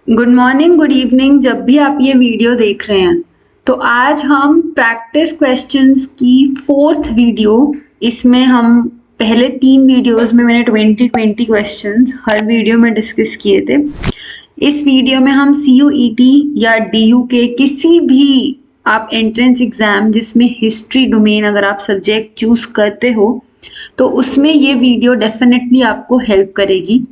Good morning, good evening, जब भी आप ये वीडियो देख रहे हैं। तो आज हम प्रैक्टिस क्वेश्चंस की फोर्थ वीडियो, इसमें हम पहले 3 वीडियोस में मैंने 20 क्वेश्चंस हर वीडियो में डिस्कस किए थे। इस वीडियो में हम CUET या DU के किसी भी आप एंट्रेंस एग्जाम जिसमें हिस्ट्री डोमेन अगर आप सब्जेक्ट चूज करते हो तो उसमें ये वीडियो डेफिनेटली आपको हेल्प करेगी।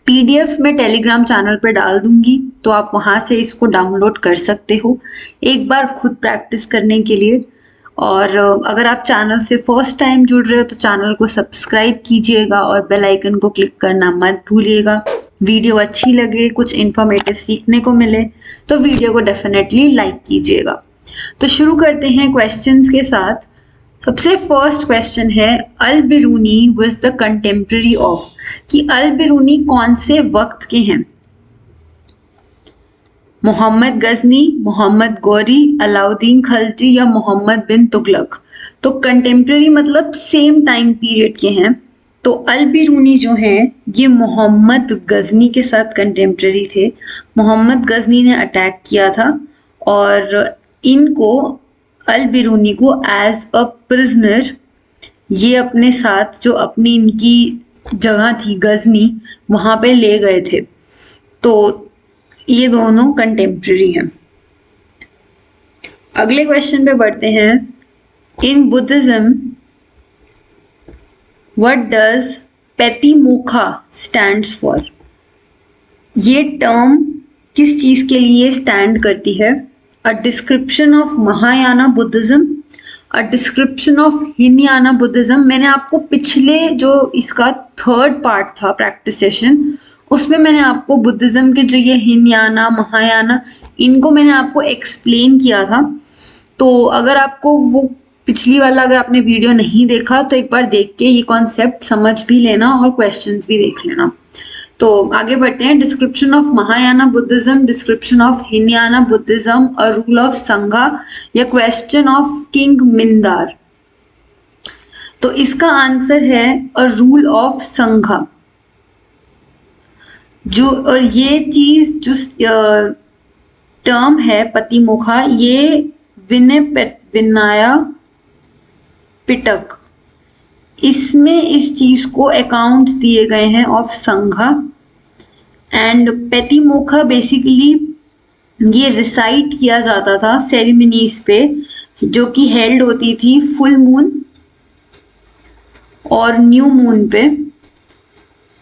PDF मैं टेलीग्राम चैनल पे डाल दूंगी, तो आप वहां से इसको डाउनलोड कर सकते हो एक बार खुद प्रैक्टिस करने के लिए। और अगर आप चैनल से फर्स्ट टाइम जुड़ रहे हो तो चैनल को सब्सक्राइब कीजिएगा और बेल आइकन को क्लिक करना मत भूलिएगा। वीडियो अच्छी लगे, कुछ इन्फॉर्मेटिव सीखने को मिले तो वीडियो को डेफिनेटली लाइक कीजिएगा। तो शुरू करते हैं क्वेश्चंस के साथ। सबसे फर्स्ट क्वेश्चन है, Al Biruni was the contemporary of, कि अल बिरूनी कौन से वक्त के हैं? मोहम्मद गजनी, मोहम्मद गौरी, अलाउद्दीन खलजी या मोहम्मद बिन तुगलक। तो कंटेम्प्रेरी मतलब सेम टाइम पीरियड के हैं। तो अल बिरूनी जो हैं ये मोहम्मद गजनी के साथ कंटेम्प्रेरी थे। मोहम्मद गजनी ने अटैक किया था और इनको अल बिरूनी को एज अ प्रिजनर ये अपने साथ जो अपनी इनकी जगह थी गजनी वहां पे ले गए थे। तो ये दोनों कंटेम्प्रेरी हैं। अगले क्वेश्चन पे बढ़ते हैं। In Buddhism what does Patimokkha stands for? ये टर्म किस चीज के लिए स्टैंड करती है? A description of Mahayana Buddhism, a description of Hinayana Buddhism. मैंने आपको पिछले जो इसका थर्ड पार्ट था प्रैक्टिस सेशन उसमें मैंने आपको बुद्धिज्म के जो ये हिनयाना महायाना इनको मैंने आपको एक्सप्लेन किया था। तो अगर आपको वो पिछली वाला अगर आपने वीडियो नहीं देखा तो एक बार देख के ये कॉन्सेप्ट समझ भी लेना और क्वेश्चंस भी देख लेना। तो आगे बढ़ते हैं। Description of Mahayana Buddhism, description of Hinayana Buddhism, a rule of Sangha या क्वेश्चन ऑफ किंग मिंदार। तो इसका आंसर है अ रूल ऑफ संघा। जो और ये चीज जो टर्म है पतिमोक्खा, ये विनया पिटक, इसमें इस चीज को अकाउंट्स दिए गए हैं ऑफ संघा। एंड पैतिमोक्खा बेसिकली ये रिसाइट किया जाता था सेरेमनीज पे जो कि हेल्ड होती थी फुल मून और न्यू मून पे।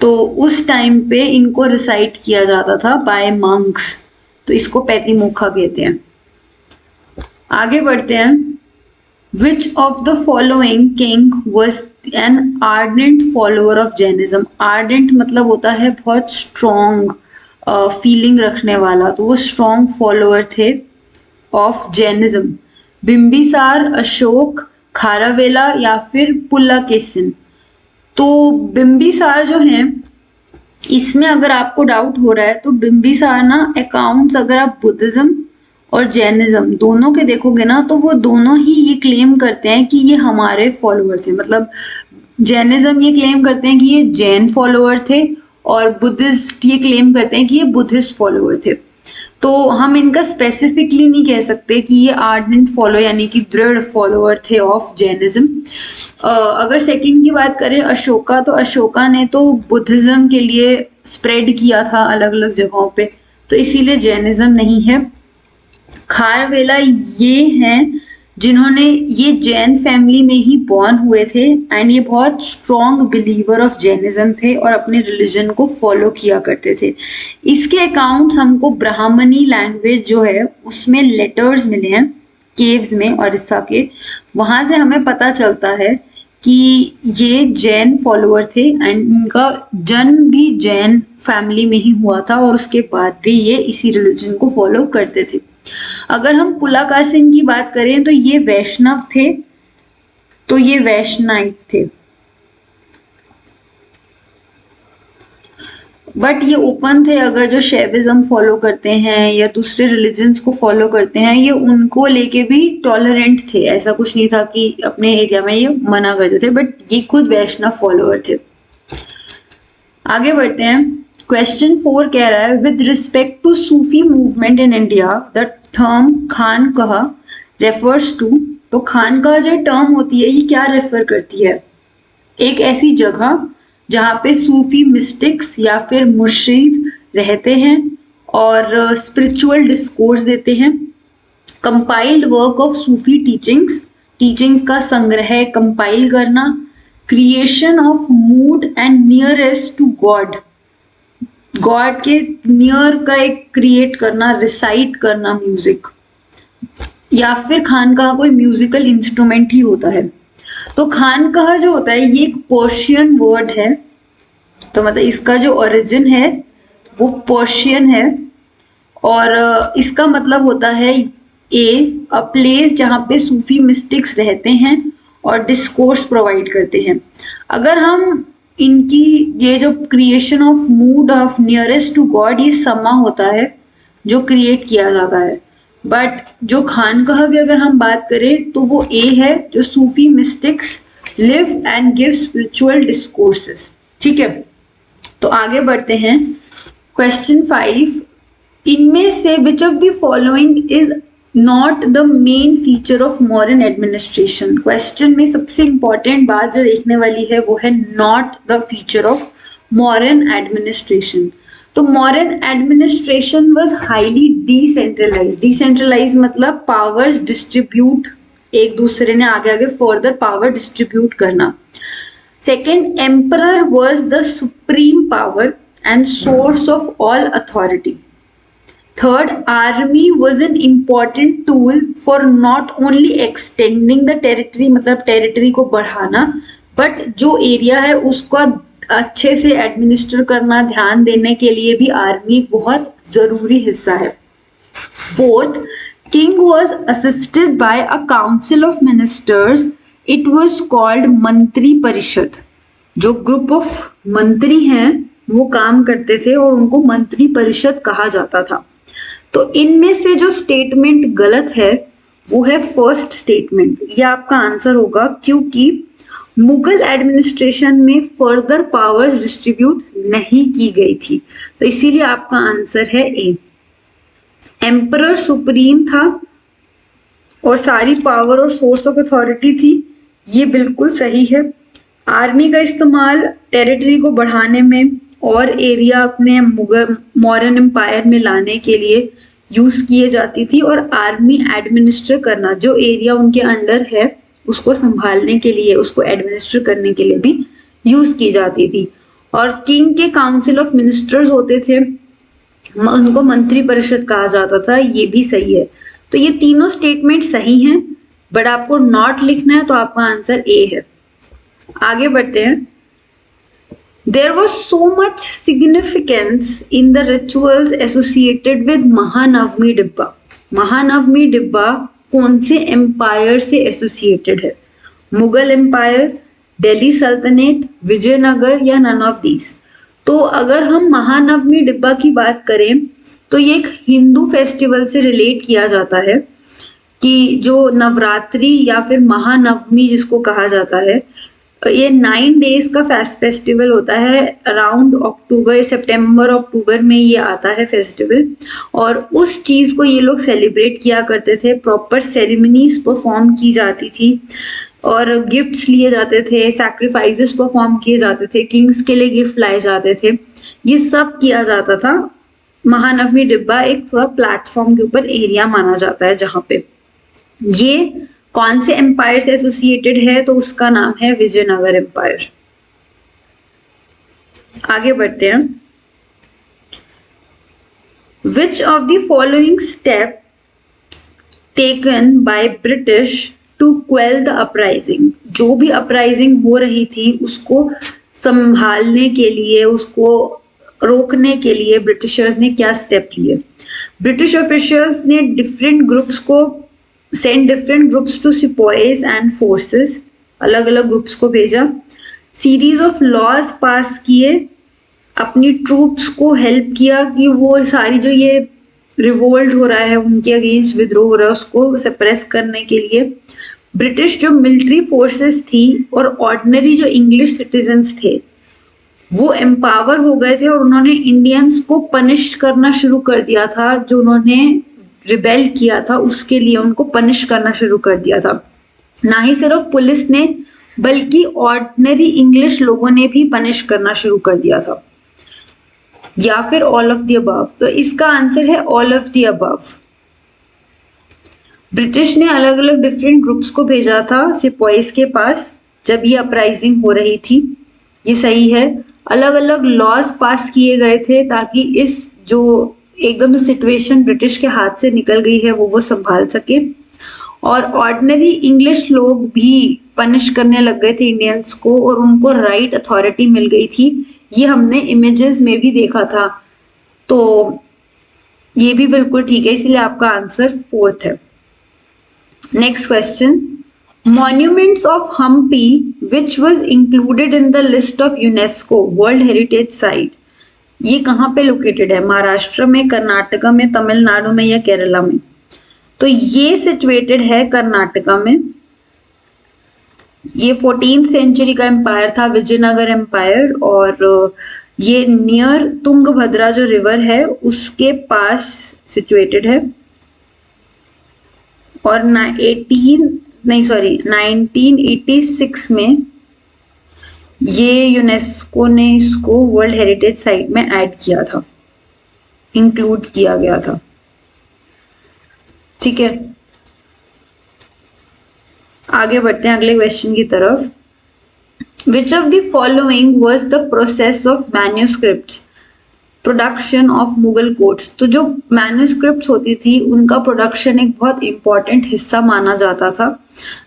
तो उस टाइम पे इनको रिसाइट किया जाता था बाय मंक्स, तो इसको पैतिमोक्खा कहते हैं। आगे बढ़ते हैं। Which of the following king was an ardent follower of Jainism? Ardent मतलब होता है बहुत स्ट्रॉन्ग फीलिंग रखने वाला, तो वो स्ट्रॉन्ग फॉलोअर थे ऑफ जैनिज्म। बिम्बिसार, अशोक, खारावेला या फिर पुलकेशिन। तो बिम्बिसार जो है इसमें अगर आपको डाउट हो रहा है तो बिम्बिसार ना अकाउंट्स अगर आप बुद्धिज्म और जैनिज्म दोनों के देखोगे ना तो वो दोनों ही ये क्लेम करते हैं कि ये हमारे फॉलोअर थे। मतलब जैनिज्म ये क्लेम करते हैं कि ये जैन फॉलोअर थे और बुद्धिस्ट ये क्लेम करते हैं कि ये बुद्धिस्ट फॉलोअर थे। तो हम इनका स्पेसिफिकली नहीं कह सकते कि ये आर्डेंट फॉलो यानी कि दृढ़ फॉलोअर थे ऑफ जैनिज्म। अगर सेकंड की बात करें अशोका, तो अशोका ने तो बुद्धिज्म के लिए स्प्रेड किया था अलग अलग जगहों पे, तो इसीलिए जैनिज्म नहीं है। खारवेला ये हैं जिन्होंने ये जैन फैमिली में ही बॉर्न हुए थे एंड ये बहुत स्ट्रॉन्ग बिलीवर ऑफ जैनिज्म थे और अपने रिलीजन को फॉलो किया करते थे। इसके अकाउंट्स हमको ब्राह्मणी लैंग्वेज जो है उसमें लेटर्स मिले हैं केव्स में उड़ीसा के, वहां से हमें पता चलता है कि ये जैन फॉलोअर थे एंड इनका जन्म भी जैन फैमिली में ही हुआ था और उसके बाद भी ये इसी रिलीजन को फॉलो करते थे। अगर हम पुलकेशिन की बात करें तो ये वैष्णव थे, तो ये वैष्णव थे, बट ये ओपन थे। अगर जो शैविज्म फॉलो करते हैं या दूसरे रिलीजन्स को फॉलो करते हैं ये उनको लेके भी टॉलरेंट थे, ऐसा कुछ नहीं था कि अपने एरिया में ये मना करते थे, बट ये खुद वैष्णव फॉलोअर थे। आगे बढ़ते हैं। क्वेश्चन 4 कह रहा है with respect to Sufi movement in India the term khanqah refers to. तो खानकाह जो टर्म होती है ये क्या रेफर करती है? एक ऐसी जगह जहाँ पे सूफी मिस्टिक्स या फिर मुर्शिद रहते हैं और स्पिरिचुअल डिस्कोर्स देते हैं। Compiled work of Sufi teachings का संग्रह कंपाइल करना। Creation of mood and nearest to God के नियर का एक क्रिएट करना, रिसाइट करना म्यूजिक, या फिर खानकाह कोई म्यूजिकल इंस्ट्रूमेंट ही होता है। तो खानकाह जो होता है ये एक पर्शियन वर्ड है, तो मतलब इसका जो ओरिजिन है वो पर्शियन है और इसका मतलब होता है अ प्लेस जहाँ पे सूफी मिस्टिक्स रहते हैं और डिस्कोर्स प्रोवाइड करते हैं। अगर हम इनकी ये जो creation of mood of nearest to God ये समा होता है जो क्रिएट किया जाता है, बट जो खानकाह की अगर हम बात करें तो वो है जो Sufi mystics live and give spiritual discourses. ठीक है, तो आगे बढ़ते हैं। क्वेश्चन 5, इनमें से विच of the following is not the main feature of modern administration. Question में सबसे इंपॉर्टेंट बात जो देखने वाली है वो है not the feature of modern administration. तो modern administration was highly decentralise मतलब पावर्स डिस्ट्रीब्यूट, एक दूसरे ने आगे आगे फर्दर पावर डिस्ट्रीब्यूट करना। Second, emperor was the supreme power and source of all authority. Third, army was an important tool for not only extending the territory मतलब territory को बढ़ाना, बट जो एरिया है उसको अच्छे से एडमिनिस्टर करना, ध्यान देने के लिए भी आर्मी बहुत जरूरी हिस्सा है। Fourth, king was assisted by a council of ministers, it was called मंत्री परिषद। जो ग्रुप ऑफ मंत्री हैं वो काम करते थे और उनको मंत्री परिषद कहा जाता था। तो इनमें से जो स्टेटमेंट गलत है वो है फर्स्ट स्टेटमेंट, ये आपका आंसर होगा क्योंकि मुगल एडमिनिस्ट्रेशन में फर्दर पावर्स डिस्ट्रीब्यूट नहीं की गई थी, तो इसीलिए आपका आंसर है ए। एम्परर सुप्रीम था और सारी पावर और सोर्स ऑफ अथॉरिटी थी, ये बिल्कुल सही है। आर्मी का इस्तेमाल टेरिटरी को बढ़ाने में और एरिया अपने मॉडर्न एम्पायर में लाने के लिए यूज किए जाती थी, और आर्मी एडमिनिस्टर करना, जो एरिया उनके अंडर है उसको संभालने के लिए, उसको एडमिनिस्टर करने के लिए भी यूज की जाती थी। और किंग के काउंसिल ऑफ मिनिस्टर्स होते थे, उनको मंत्री परिषद कहा जाता था, ये भी सही है। तो ये तीनों स्टेटमेंट सही हैं, बट आपको नॉट लिखना है तो आपका आंसर ए है। आगे बढ़ते हैं। There was so much significance in the rituals associated with Mahanavami डिब्बा। महानवमी डिब्बा कौन से एम्पायर से एसोसिएटेड है? मुगल एम्पायर, दिल्ली सल्तनत, विजयनगर या नन ऑफ दीज? तो अगर हम महानवमी डिब्बा की बात करें तो ये एक हिंदू फेस्टिवल से रिलेट किया जाता है कि जो नवरात्रि या फिर महानवमी जिसको कहा जाता है, ये 9 डेज का फेस्टिवल होता है। अराउंड सितंबर अक्टूबर में ये आता है फेस्टिवल, और उस चीज को ये लोग सेलिब्रेट किया करते थे। प्रॉपर सेरेमनीज परफॉर्म की जाती थी और गिफ्ट्स लिए जाते थे, सैक्रिफाइसेस परफॉर्म किए जाते थे, किंग्स के लिए गिफ्ट लाए जाते थे, ये सब किया जाता था। महानवमी डिब्बा एक थोड़ा प्लेटफॉर्म के ऊपर एरिया माना जाता है जहाँ पे ये कौन से एम्पायर से एसोसिएटेड है, तो उसका नाम है विजयनगर एम्पायर। आगे बढ़ते हैं। Which of the following step taken by British to quell the uprising. जो भी अपराइजिंग हो रही थी उसको संभालने के लिए, उसको रोकने के लिए ब्रिटिशर्स ने क्या स्टेप लिए? ब्रिटिश ऑफिशियल्स ने डिफरेंट ग्रुप्स को send different groups to sepoys and forces, अलग अलग ग्रुप्स को भेजा। सीरीज ऑफ लॉज पास किए, अपनी ट्रूप्स को हेल्प किया कि वो सारी जो ये रिवोल्ट हो रहा है उनके अगेंस्ट विद्रोह हो रहा है उसको सप्रेस करने के लिए। ब्रिटिश जो मिलिट्री फोर्सेस थी और ऑर्डिनरी जो इंग्लिश सिटीजन्स थे वो एम्पावर हो गए थे और उन्होंने इंडियंस को पनिश करना शुरू कर दिया था। जो उन्होंने रिबेल किया था उसके लिए उनको पनिश करना शुरू कर दिया था। ना ही सिर्फ पुलिस ने बल्कि ऑर्डिनरी इंग्लिश लोगों ने भी पनिश करना शुरू कर दिया था। या फिर ऑल ऑफ द अबव। तो इसका आंसर है all of the above. British ने अलग अलग डिफरेंट ग्रुप्स को भेजा था सिपॉइज के पास जब ये अपराइजिंग हो रही थी। ये सही है। अलग अलग लॉज पास किए गए थे ताकि इस जो एकदम सिचुएशन ब्रिटिश के हाथ से निकल गई है वो संभाल सके। और ऑर्डिनरी इंग्लिश लोग भी पनिश करने लग गए थे इंडियंस को और उनको राइट अथॉरिटी मिल गई थी। ये हमने इमेजेस में भी देखा था। तो ये भी बिल्कुल ठीक है, इसलिए आपका आंसर 4th है। Next question, monuments of Hampi which was included in the list of UNESCO world heritage site, ये कहाँ पे लोकेटेड है? महाराष्ट्र में, कर्नाटका में, तमिलनाडु में या केरला में? तो ये सिचुएटेड है कर्नाटका में। ये 14th सेंचुरी का एम्पायर था, विजयनगर एम्पायर, और ये नियर तुंगभद्रा जो रिवर है उसके पास सिचुएटेड है। और 1986 में ये यूनेस्को ने इसको वर्ल्ड हेरिटेज साइट में ऐड किया था, इंक्लूड किया गया था। ठीक है, आगे बढ़ते हैं अगले क्वेश्चन की तरफ। Which of the following was the process of manuscripts production of Mughal courts? तो जो मैन्यूस्क्रिप्ट्स होती थी उनका प्रोडक्शन एक बहुत इंपॉर्टेंट हिस्सा माना जाता था,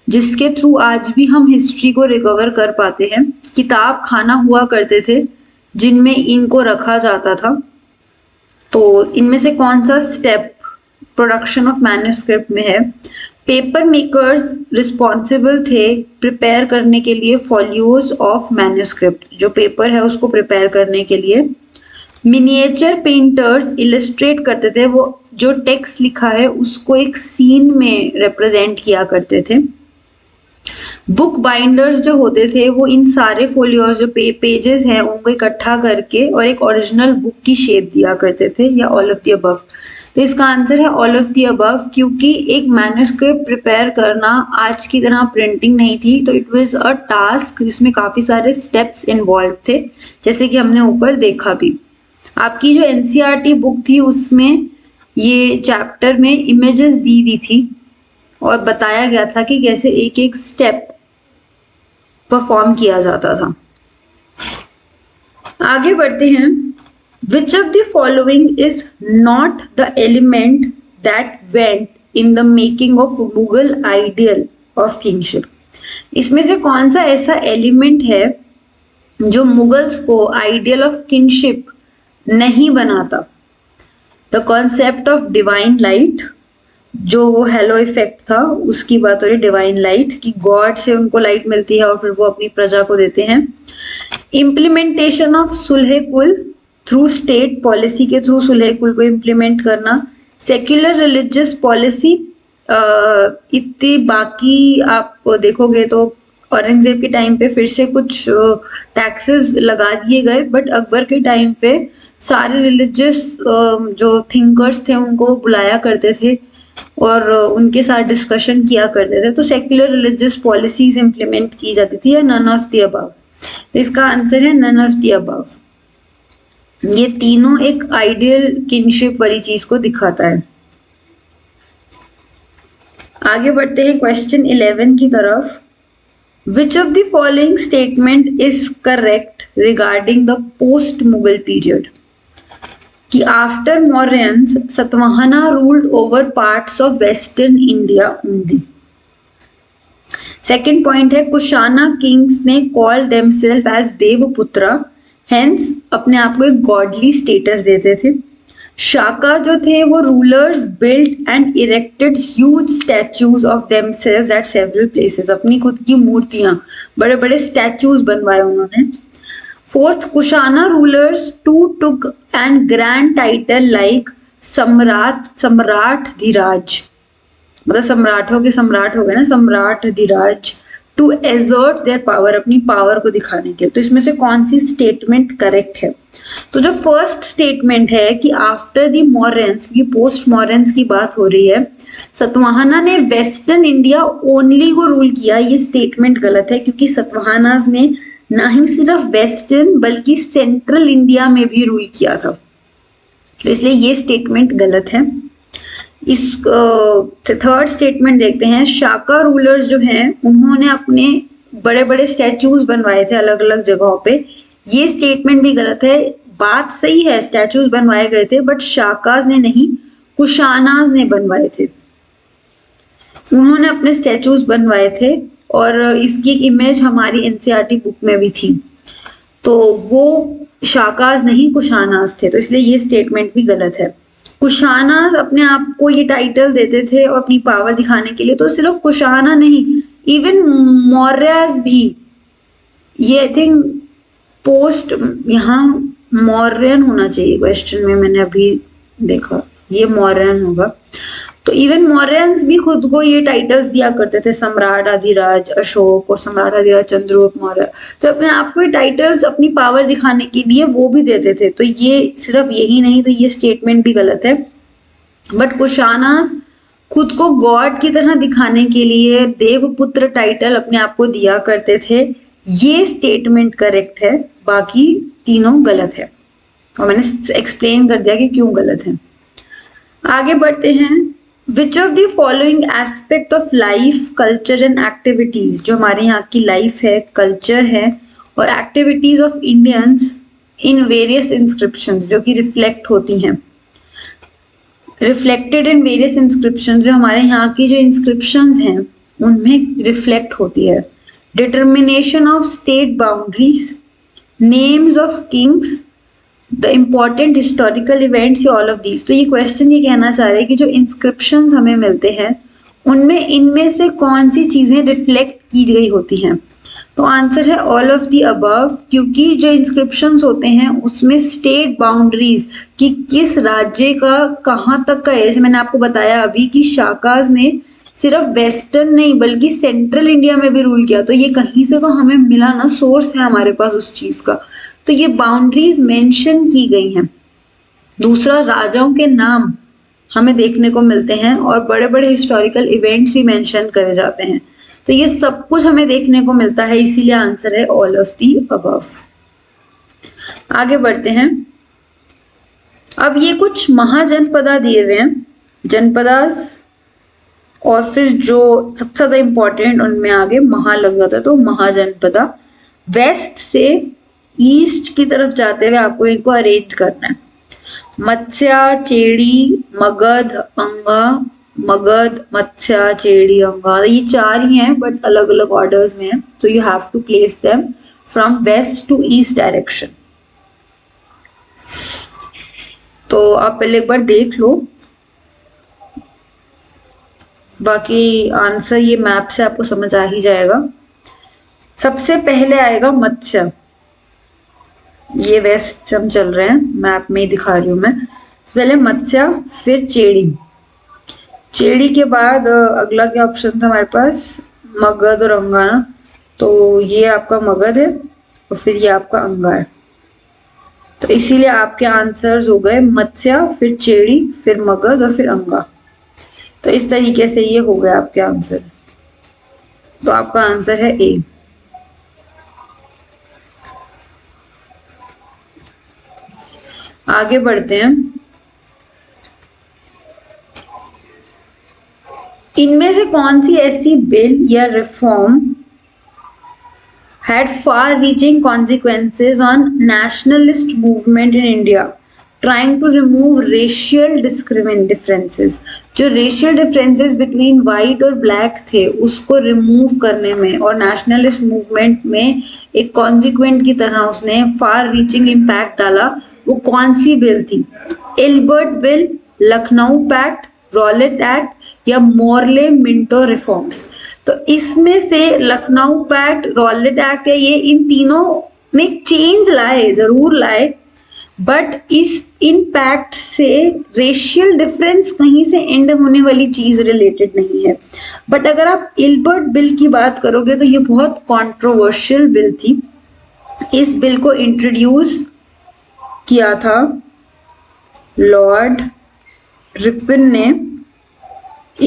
जिसके थ्रू आज भी हम हिस्ट्री को रिकवर कर पाते हैं। किताब खाना हुआ करते थे जिनमें इनको रखा जाता था। तो इनमें से कौन सा स्टेप प्रोडक्शन ऑफ मैन्यूस्क्रिप्ट में है? पेपर मेकर्स रिस्पॉन्सिबल थे प्रिपेयर करने के लिए फॉलियोज ऑफ मैन्यूस्क्रिप्ट, जो पेपर है उसको प्रिपेयर करने के लिए। मिनिएचर पेंटर्स इलस्ट्रेट करते थे, वो जो टेक्स्ट लिखा है उसको एक सीन में रिप्रेजेंट किया करते थे। बुक बाइंडर्स जो होते थे वो इन सारे फोलियोज जो पेजेस हैं उनको इकट्ठा करके और एक ओरिजिनल बुक की शेप दिया करते थे, या ऑल ऑफ द अबव? तो इसका आंसर है ऑल ऑफ द अबव, क्योंकि एक मैन्यूस्क्रिप्ट प्रिपेयर करना आज की तरह प्रिंटिंग नहीं थी, तो इट वाज अ टास्क जिसमें काफी सारे स्टेप्स इन्वॉल्व थे, जैसे कि हमने ऊपर देखा भी। आपकी जो एनसीईआरटी बुक थी उसमें ये चैप्टर में इमेजेस दी हुई थी और बताया गया था कि कैसे एक एक स्टेप परफॉर्म किया जाता था। आगे बढ़ते हैं। Which of the following is not the element that went in the making of Mughal ideal of kingship? इसमें से कौन सा ऐसा एलिमेंट है जो मुगल्स को आइडियल ऑफ किंगशिप नहीं बनाता? The concept of divine light, जो वो हेलो इफेक्ट था उसकी बात हो रही, डिवाइन लाइट की गॉड से उनको लाइट मिलती है और फिर वो अपनी प्रजा को देते हैं। इम्प्लीमेंटेशन ऑफ सुलह कुल थ्रू स्टेट पॉलिसी के थ्रू सुलह कुल को इम्प्लीमेंट करना। सेक्युलर रिलीजियस पॉलिसी, इतनी बाकी आप देखोगे तो औरंगजेब के टाइम पे फिर से कुछ टैक्सेस लगा दिए गए, बट अकबर के टाइम पे सारे रिलीजियस जो थिंकर्स थे उनको बुलाया करते थे और उनके साथ डिस्कशन किया करते थे। तो सेक्युलर रिलीजियस पॉलिसीज इंप्लीमेंट की जाती थी, या नन ऑफ द अबव? तो इसका आंसर है नन ऑफ द अबव। ये तीनों एक आइडियल किंगशिप वाली चीज को दिखाता है। आगे बढ़ते हैं क्वेश्चन 11 की तरफ। Which of the following statement is correct regarding the post Mughal period? कि after Mauryans Satavahana ruled over parts of western India only. Second point है कुशाना किंग्स ने call themselves as Devaputra, hence अपने आप को एक गॉडली स्टेटस देते थे। शाका जो थे वो rulers built and erected huge statues of themselves at several places, अपनी खुद की मूर्तियां, बड़े बड़े स्टैचूज बनवाए उन्होंने। Fourth, Kushana rulers to took and grand title like Samrat Dhiraj, मतलब सम्राटों के सम्राट हो गए ना, Samrat Dhiraj, to exert their power, अपनी पावर को दिखाने के लिए। तो इसमें से कौन सी स्टेटमेंट करेक्ट है? तो जो फर्स्ट स्टेटमेंट है कि आफ्टर द मौर्यंस, ये पोस्ट मौर्यंस की बात हो रही है, सतवाहना ने वेस्टर्न इंडिया ओनली को रूल किया, ये स्टेटमेंट गलत है, क्योंकि सतवाहनास ने ना ही सिर्फ वेस्टर्न बल्कि सेंट्रल इंडिया में भी रूल किया था, तो इसलिए ये स्टेटमेंट गलत है। इस थर्ड स्टेटमेंट देखते हैं। शाका रूलर्स जो हैं उन्होंने अपने बड़े बड़े स्टैचूज बनवाए थे अलग अलग जगहों पे, ये स्टेटमेंट भी गलत है। बात सही है, स्टैचूज बनवाए गए थे, बट शाकाज ने नहीं, कुशानाज ने बनवाए थे, उन्होंने अपने स्टैचूज बनवाए थे, और इसकी एक इमेज हमारी एनसीईआरटी बुक में भी थी। तो वो शाकाज नहीं कुशानाज थे, तो इसलिए ये स्टेटमेंट भी गलत है। कुशानाज अपने आप को ये टाइटल देते थे और अपनी पावर दिखाने के लिए, तो सिर्फ कुशाना नहीं, इवन मौर्यस भी, ये आई थिंक पोस्ट यहाँ मौर्यन होना चाहिए क्वेश्चन में, मैंने अभी देखा ये मौर्यन होगा। तो इवन मौर्यंस भी खुद को ये टाइटल्स दिया करते थे, सम्राट आदिराज अशोक और सम्राट आदिराज चंद्रगुप्त मौर्य, तो अपने आप को ये टाइटल्स अपनी पावर दिखाने के लिए वो भी देते थे। तो ये सिर्फ यही नहीं, तो ये स्टेटमेंट भी गलत है। बट कुशानास खुद को गॉड की तरह दिखाने के लिए देवपुत्र टाइटल अपने आप को दिया करते थे, ये स्टेटमेंट करेक्ट है, बाकी तीनों गलत है, और मैंने एक्सप्लेन कर दिया कि क्यों गलत है। आगे बढ़ते हैं। Which of the following aspect of life, culture and activities, जो हमारे यहाँ की लाइफ है, कल्चर है और activities of Indians in various inscriptions, जो कि रिफ्लेक्ट होती हैं, रिफ्लेक्टेड इन वेरियस इंस्क्रिप्शंस, जो हमारे यहाँ की जो इंस्क्रिप्शंस हैं उनमें रिफ्लेक्ट होती है। Determination of state boundaries, names of Kings, the important historical events, all of these. तो ये क्वेश्चन ये कहना चाह रहे हैं कि जो इंस्क्रिप्शंस हमें मिलते हैं उनमें इनमें से कौन सी चीजें रिफ्लेक्ट की गई होती हैं? तो आंसर है ऑल ऑफ दी अबव, क्योंकि जो इंस्क्रिप्शंस होते हैं उसमें स्टेट बाउंड्रीज कि किस राज्य का कहाँ तक का है, जैसे मैंने आपको बताया अभी कि शाकाज ने सिर्फ वेस्टर्न नहीं बल्कि सेंट्रल इंडिया में भी रूल किया, तो ये कहीं से तो हमें मिला ना, सोर्स है हमारे पास उस चीज का, तो ये बाउंड्रीज मेंशन की गई हैं। दूसरा, राजाओं के नाम हमें देखने को मिलते हैं और बड़े बड़े हिस्टोरिकल इवेंट्स भी मेंशन करे जाते हैं, तो ये सब कुछ हमें देखने को मिलता है, इसीलिए आंसर है ऑल ऑफ दी अबव। आगे बढ़ते हैं। अब ये कुछ महाजनपदा दिए हुए हैं, जनपदास, और फिर जो सबसे ज्यादा इंपॉर्टेंट उनमें आगे महा लग जाता है, तो महाजनपदा वेस्ट से ईस्ट की तरफ जाते हुए आपको इनको अरेंज करना है। मत्स्या, चेड़ी, मगध, अंगा, मगध, मत्स्या, चेड़ी, अंगा, ये चार ही हैं बट अलग अलग ऑर्डर्स में हैं, तो you have to place them from west to east direction. तो आप पहले एक बार देख लो, बाकी आंसर ये मैप से आपको समझ आ ही जाएगा। सबसे पहले आएगा मत्स्य, ये वेस्ट हम चल रहे हैं, मैप में ही दिखा रही हूँ मैं। पहले मत्स्या, फिर चेड़ी, चेड़ी के बाद अगला क्या ऑप्शन था हमारे पास, मगध और अंगा ना, तो ये आपका मगध है और फिर ये आपका अंगा है, तो इसीलिए आपके आंसर्स हो गए मत्स्या, फिर चेड़ी, फिर मगध और फिर अंगा। तो इस तरीके से ये हो गया आपके आंसर, तो आपका आंसर है ए। आगे बढ़ते हैं। इनमें से कौन सी ऐसी बिल या reform had far-reaching consequences on nationalist movement in India, trying to remove racial differences, जो racial differences between white और black थे उसको remove करने में और nationalist movement में एक consequent की तरह उसने far-reaching impact डाला, वो कौन सी बिल थी? Albert Bill, Lucknow Pact, Rowlatt Act या मॉर्ले मिंटो रिफॉर्म्स। तो इसमें से लखनऊ पैक्ट, रॉलेट एक्ट है, ये इन तीनों में चेंज लाए, जरूर लाए, बट इस इम्पैक्ट से रेशियल डिफरेंस कहीं से एंड होने वाली चीज रिलेटेड नहीं है। बट अगर आप इल्बर्ट बिल की बात करोगे तो ये बहुत कंट्रोवर्शियल बिल थी। इस बिल को इंट्रोड्यूस किया था लॉर्ड रिपन ने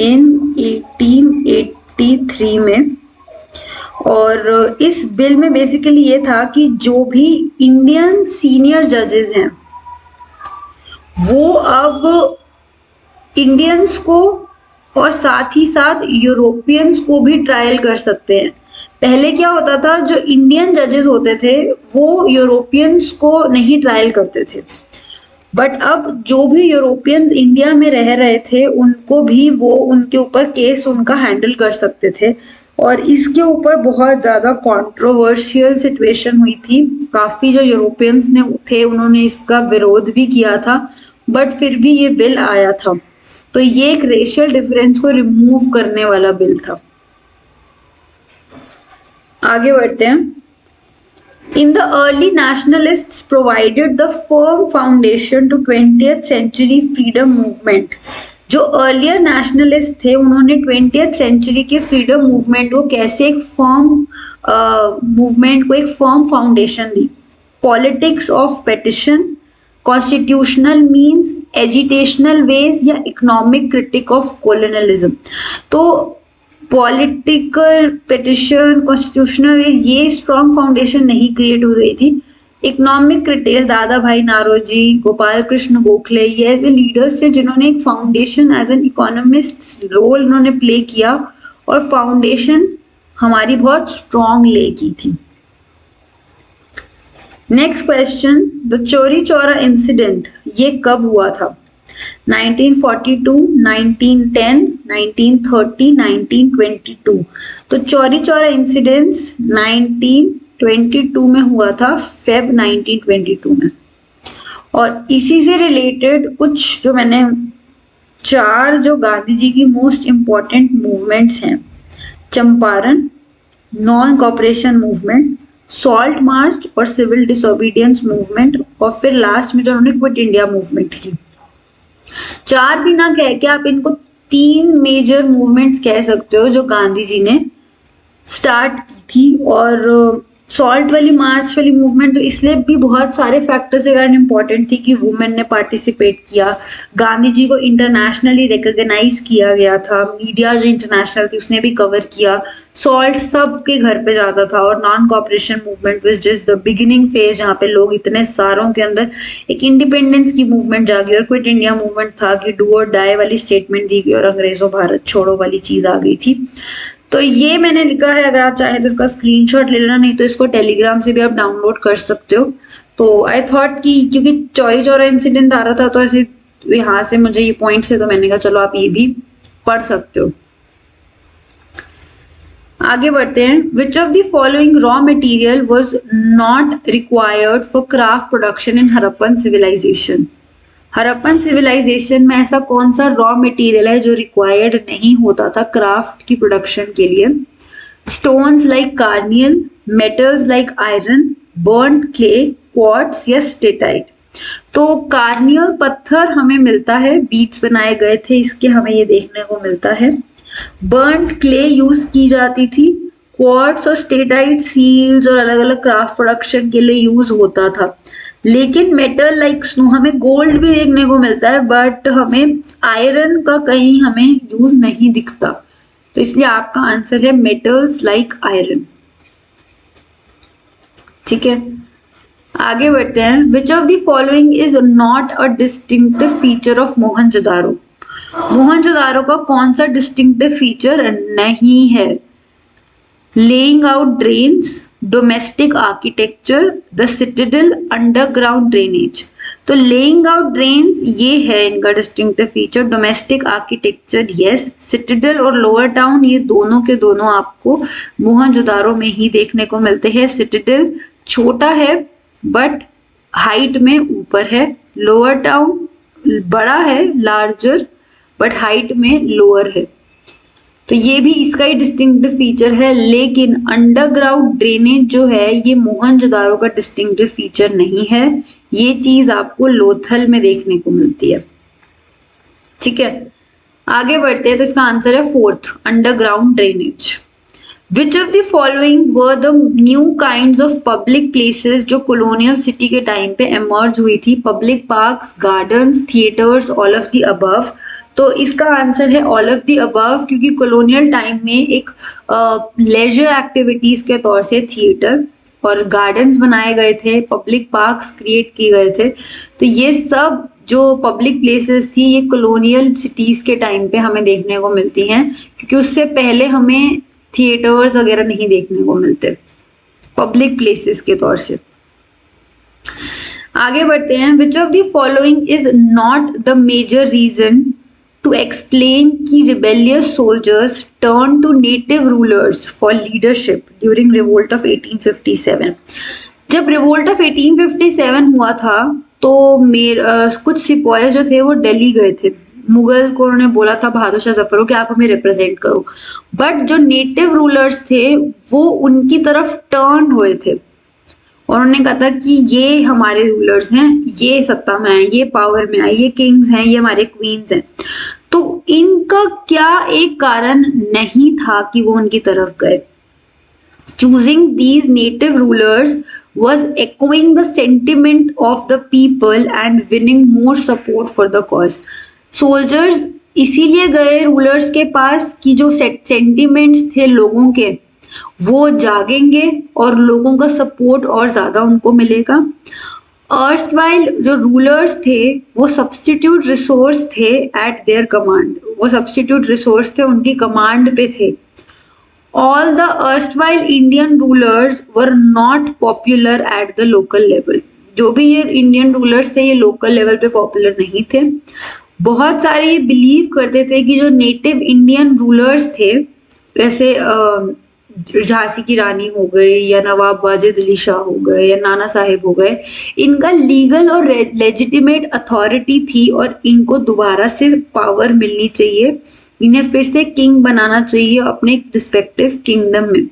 इन 1883 में। और इस बिल में बेसिकली ये था कि जो भी इंडियन सीनियर जजेस हैं वो अब इंडियंस को और साथ ही साथ यूरोपियंस को भी ट्रायल कर सकते हैं। पहले क्या होता था, जो इंडियन जजेस होते थे वो यूरोपियंस को नहीं ट्रायल करते थे, बट अब जो भी यूरोपियंस इंडिया में रह रहे थे उनको भी वो उनके ऊपर केस उनका हैंडल कर सकते थे। और इसके ऊपर बहुत ज़्यादा कंट्रोवर्शियल सिचुएशन हुई थी। काफ़ी जो यूरोपियंस ने थे उन्होंने इसका विरोध भी किया था, बट फिर भी ये बिल आया था। तो ये एक रेशियल डिफरेंस को रिमूव करने वाला बिल था। आगे बढ़ते हैं। In the early nationalists provided the firm foundation to 20th century freedom movement। जो अर्लियर नेशनलिस्ट थे उन्होंने 20th सेंचुरी के फ्रीडम मूवमेंट को कैसे एक फर्म मूवमेंट को एक फर्म फाउंडेशन दी। Politics of petition, constitutional means, agitational ways या इकोनॉमिक क्रिटिक ऑफ कॉलोनियलिज्म। तो पॉलिटिकल पिटिशन, कॉन्स्टिट्यूशनल, ये स्ट्रॉन्ग फाउंडेशन नहीं क्रिएट हो गई थी। इकोनॉमिक क्रिटिक्स दादा भाई नारोजी, गोपाल कृष्ण गोखले, ये ऐसे लीडर्स थे जिन्होंने एक foundation as an economist role उन्होंने प्ले किया और फाउंडेशन हमारी बहुत स्ट्रॉन्ग ले की थी। Next question, the Chauri Chaura incident ये कब हुआ था? 1942, 1910, 1930, 1922। तो चौरी चौरा इंसिडेंस 1922 में हुआ था, फेब 1922 में। और इसी से रिलेटेड कुछ जो मैंने चार जो गांधी जी की मोस्ट इम्पॉर्टेंट मूवमेंट्स हैं, Champaran, non cooperation movement, salt march और सिविल डिसोबीडियंस मूवमेंट, और फिर लास्ट में जो उन्होंने क्विट इंडिया मूवमेंट की। चार भी ना कह के आप इनको तीन मेजर मूवमेंट्स कह सकते हो जो गांधी जी ने स्टार्ट की थी। और सॉल्ट वाली, मार्च वाली मूवमेंट तो इसलिए भी बहुत सारे फैक्टर्स के कारण इम्पोर्टेंट थी कि वुमेन ने पार्टिसिपेट किया, गांधी जी को इंटरनेशनली रिकॉग्नाइज किया गया था, मीडिया जो इंटरनेशनल थी उसने भी कवर किया, सॉल्ट सबके घर पे जाता था। और non cooperation movement was just the beginning phase जहाँ पे लोग इतने सारों के अंदर एक इंडिपेंडेंस की मूवमेंट जागी। और क्विट इंडिया मूवमेंट था कि डू और डाई वाली स्टेटमेंट दी गई और अंग्रेजों भारत छोड़ो वाली चीज आ गई थी। तो ये मैंने लिखा है, अगर आप चाहें तो इसका स्क्रीनशॉट ले लेना, नहीं तो इसको टेलीग्राम से भी आप डाउनलोड कर सकते हो। तो आई थॉट कि क्योंकि चौरी चौरा इंसिडेंट आ रहा था तो ऐसे यहाँ से मुझे ये पॉइंट से, तो मैंने कहा चलो आप ये भी पढ़ सकते हो। आगे बढ़ते हैं। Which of the following raw material was not required for craft production in Harappan civilization? Harappan civilization में ऐसा कौन सा रॉ मटेरियल है जो रिक्वायर्ड नहीं होता था क्राफ्ट की प्रोडक्शन के लिए? Stones like corneal, metals like iron, burned clay, quartz या स्टेटाइट। तो कार्नियल पत्थर हमें मिलता है, बीट्स बनाए गए थे इसके, हमें ये देखने को मिलता है। बर्न्ड क्ले यूज की जाती थी, क्वार्ट्ज और स्टेटाइट सील्स और अलग अलग क्राफ्ट प्रोडक्शन के लिए यूज होता था। लेकिन मेटल लाइक स्नो, हमें गोल्ड भी देखने को मिलता है बट हमें आयरन का कहीं हमें यूज नहीं दिखता। तो इसलिए आपका आंसर है मेटल्स लाइक आयरन। ठीक है, आगे बढ़ते हैं। Which of the following is not a distinctive feature of Mohenjodaro? Mohenjodaro का कौन सा डिस्टिंक्टिव फीचर नहीं है? Laying out drains, domestic architecture, the Citadel, underground drainage. तो लेइंग आउट ड्रेन्स ये है इनका distinctive feature, domestic architecture yes, Citadel और लोअर टाउन ये दोनों के दोनों आपको मोहनजोदारो में ही देखने को मिलते हैं। सिटाडेल छोटा है बट हाइट में ऊपर है, लोअर टाउन बड़ा है, लार्जर, बट हाइट में लोअर है। तो ये भी इसका ही डिस्टिंक्टिव फीचर है, लेकिन अंडरग्राउंड ड्रेनेज जो है ये मोहनजोदारो का डिस्टिंक्टिव फीचर नहीं है। ये चीज आपको लोथल में देखने को मिलती है। ठीक है, आगे बढ़ते हैं। तो इसका आंसर है fourth, underground drainage. Which of the following were the new kinds of public places जो colonial city के टाइम पे emerge हुई थी? Public parks, gardens, theatres, all of the above। तो इसका आंसर है all of the above, क्योंकि colonial time में एक leisure activities के तौर से थिएटर और गार्डन्स बनाए गए थे, पब्लिक पार्क्स क्रिएट किए गए थे। तो ये सब जो पब्लिक प्लेसेस थी ये कॉलोनियल सिटीज के टाइम पे हमें देखने को मिलती हैं, क्योंकि उससे पहले हमें थिएटर्स वगैरह नहीं देखने को मिलते पब्लिक प्लेसेस के तौर से। आगे बढ़ते हैं। Which of the following is not the major reason to explain कि rebellious soldiers turn to native rulers for leadership during revolt of 1857। जब रिवोल्ट ऑफ 1857 हुआ था तो कुछ सिपाही जो थे वो दिल्ली गए थे, मुगल को उन्होंने बोला था बहादुर शाह जफर कि आप हमें रिप्रेजेंट करो, बट जो नेटिव रूलर्स थे वो उनकी तरफ टर्न हुए थे और उन्होंने कहा था कि ये हमारे रूलर्स हैं, ये सत्ता में आए, ये पावर में आए, ये किंग्स हैं, ये हमारे क्वींस हैं। तो इनका क्या एक कारण नहीं था कि वो उनकी तरफ गए? Choosing these native rulers was echoing the sentiment of the people and winning more support for the cause। Soldiers इसीलिए गए रूलर्स के पास कि जो सेंटिमेंट्स थे लोगों के वो जागेंगे और लोगों का सपोर्ट और ज्यादा उनको मिलेगा। अर्स्टवाइल जो रूलर्स थे वो सब्स्टिट्यूट रिसोर्स थे एट देयर कमांड, वो सब्स्टिट्यूट रिसोर्स थे, उनकी कमांड पे थे। All the erstwhile Indian rulers were not popular at the local level। जो भी ये इंडियन रूलर्स थे ये लोकल लेवल पे पॉपुलर नहीं थे। बहुत सारे ये बिलीव करते थे कि जो नेटिव इंडियन रूलर्स थे, जैसे झांसी की रानी हो गई या नवाब वाजिद अली शाह हो गए या नाना साहेब हो गए, इनका लीगल और लेजिटिमेट अथॉरिटी थी और इनको दोबारा से पावर मिलनी चाहिए, इन्हें फिर से किंग बनाना चाहिए अपने रिस्पेक्टिव किंगडम में,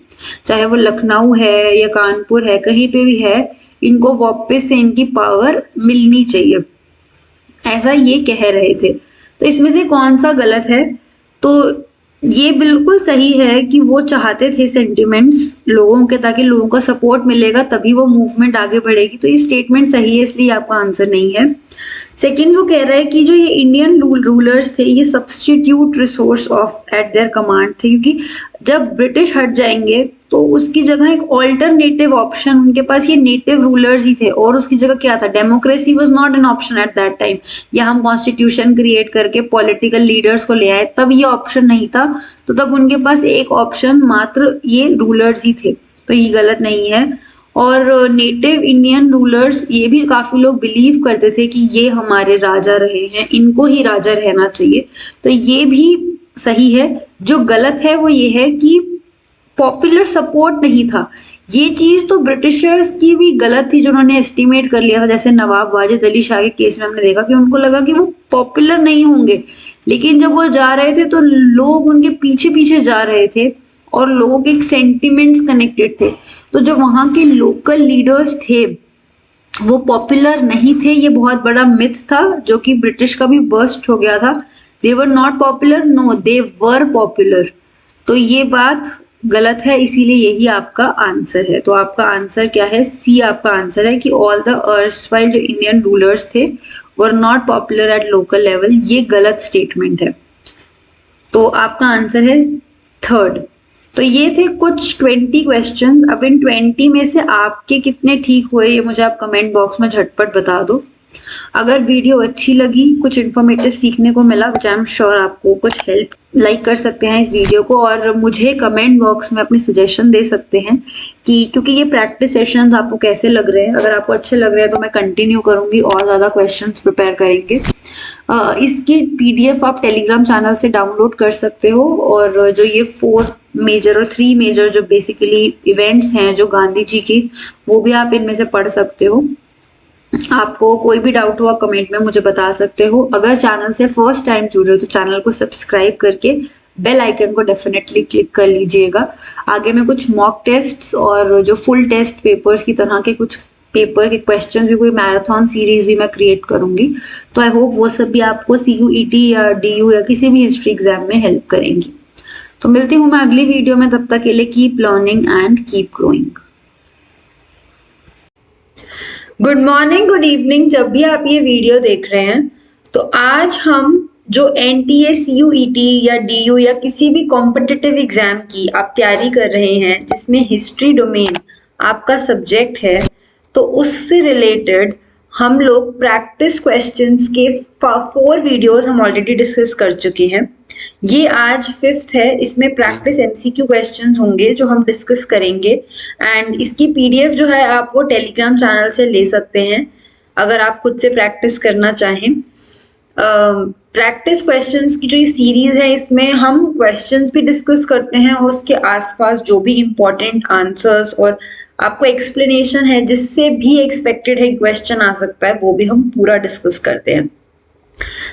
चाहे वो लखनऊ है या कानपुर है, कहीं पे भी है, इनको वापस से इनकी पावर मिलनी चाहिए, ऐसा ये कह रहे थे। तो इसमें से कौन सा गलत है? तो ये बिल्कुल सही है कि वो चाहते थे सेंटिमेंट्स लोगों के, ताकि लोगों का सपोर्ट मिलेगा तभी वो मूवमेंट आगे बढ़ेगी। तो ये स्टेटमेंट सही है, इसलिए आपका आंसर नहीं है। सेकेंड वो कह रहा है कि जो ये इंडियन रूलर्स थे ये substitute resource of eight there command थे, क्योंकि जब ब्रिटिश हट जाएंगे तो उसकी जगह एक ऑल्टरनेटिव ऑप्शन उनके पास ये नेटिव रूलर्स ही थे, और उसकी जगह क्या था? Democracy was not an option at that time, या हम कॉन्स्टिट्यूशन क्रिएट करके पॉलिटिकल लीडर्स को ले आए, तब ये ऑप्शन नहीं था। तो तब उनके पास एक ऑप्शन मात्र ये रूलर्स ही थे, तो ये गलत नहीं है। और नेटिव इंडियन रूलर्स ये भी काफी लोग बिलीव करते थे कि ये हमारे राजा रहे हैं, इनको ही राजा रहना चाहिए, तो ये भी सही है। जो गलत है वो ये है कि पॉपुलर सपोर्ट नहीं था। ये चीज तो ब्रिटिशर्स की भी गलत थी, जिन्होंने एस्टिमेट कर लिया था, जैसे नवाब वाजिद अली शाह के केस में हमने देखा कि उनको लगा कि वो पॉपुलर नहीं होंगे, लेकिन जब वो जा रहे थे तो लोग उनके पीछे पीछे जा रहे थे और लोगों के सेंटिमेंट्स कनेक्टेड थे। तो जो वहाँ के लोकल लीडर्स थे वो पॉपुलर नहीं थे, ये बहुत बड़ा मिथ था जो कि ब्रिटिश का भी बर्स्ट हो गया था। They were not popular, no they were popular. तो ये बात गलत है, इसीलिए यही आपका आंसर है। तो आपका आंसर क्या है? सी आपका आंसर है कि ऑल द अर्स्टवाइल जो इंडियन रूलर्स थे वर not popular at local level, ये गलत स्टेटमेंट है। तो आपका आंसर है थर्ड। तो ये थे कुछ 20 क्वेश्चन। अब इन 20 में से आपके कितने ठीक हुए ये मुझे आप कमेंट बॉक्स में झटपट बता दो। अगर वीडियो अच्छी लगी, कुछ इन्फॉर्मेटिव सीखने को मिला, विच आई एम श्योर आपको कुछ हेल्प, लाइक कर सकते हैं इस वीडियो को और मुझे कमेंट बॉक्स में अपनी सजेशन दे सकते हैं कि क्योंकि ये प्रैक्टिस सेशंस आपको कैसे लग रहे हैं। अगर आपको अच्छे लग रहे हैं तो मैं कंटिन्यू करूंगी और ज़्यादा क्वेश्चंस प्रिपेयर करेंगे। इसकी PDF आप टेलीग्राम चैनल से डाउनलोड कर सकते हो, और जो ये 4 मेजर और 3 मेजर जो बेसिकली इवेंट्स हैं जो गांधी जी की, वो भी आप इनमें से पढ़ सकते हो। आपको कोई भी डाउट हुआ कमेंट में मुझे बता सकते हो। अगर चैनल से फर्स्ट टाइम जुड़ रहे हो तो चैनल को सब्सक्राइब करके बेल आइकन को डेफिनेटली क्लिक कर लीजिएगा। आगे मैं कुछ मॉक टेस्ट्स और जो फुल टेस्ट पेपर्स की तरह के कुछ पेपर के क्वेश्चन भी, कोई मैराथन सीरीज भी मैं क्रिएट करूंगी। तो आई होप वो सब भी आपको CUET या DU या किसी भी हिस्ट्री एग्जाम में हेल्प करेंगी। तो मिलती हूँ मैं अगली वीडियो में, तब तक के लिए keep learning and keep growing. Good morning, good evening, जब भी आप ये वीडियो देख रहे हैं। तो आज हम जो NTA CUET या DU या किसी भी कॉम्पिटिटिव एग्जाम की आप तैयारी कर रहे हैं जिसमें हिस्ट्री डोमेन आपका सब्जेक्ट है, तो उससे रिलेटेड हम लोग प्रैक्टिस क्वेश्चंस के 4 वीडियोस हम ऑलरेडी डिस्कस कर चुके हैं। ये आज 5th है, इसमें प्रैक्टिस MCQ क्वेश्चंस होंगे जो हम डिस्कस करेंगे। एंड इसकी PDF जो है आप वो टेलीग्राम चैनल से ले सकते हैं अगर आप खुद से प्रैक्टिस करना चाहें। प्रैक्टिस क्वेश्चंस की जो ये सीरीज है, इसमें हम क्वेश्चंस भी डिस्कस करते हैं और उसके आसपास जो भी इम्पोर्टेंट आंसर्स और आपको एक्सप्लेनेशन है जिससे भी एक्सपेक्टेड है क्वेश्चन आ सकता है, वो भी हम पूरा डिस्कस करते हैं।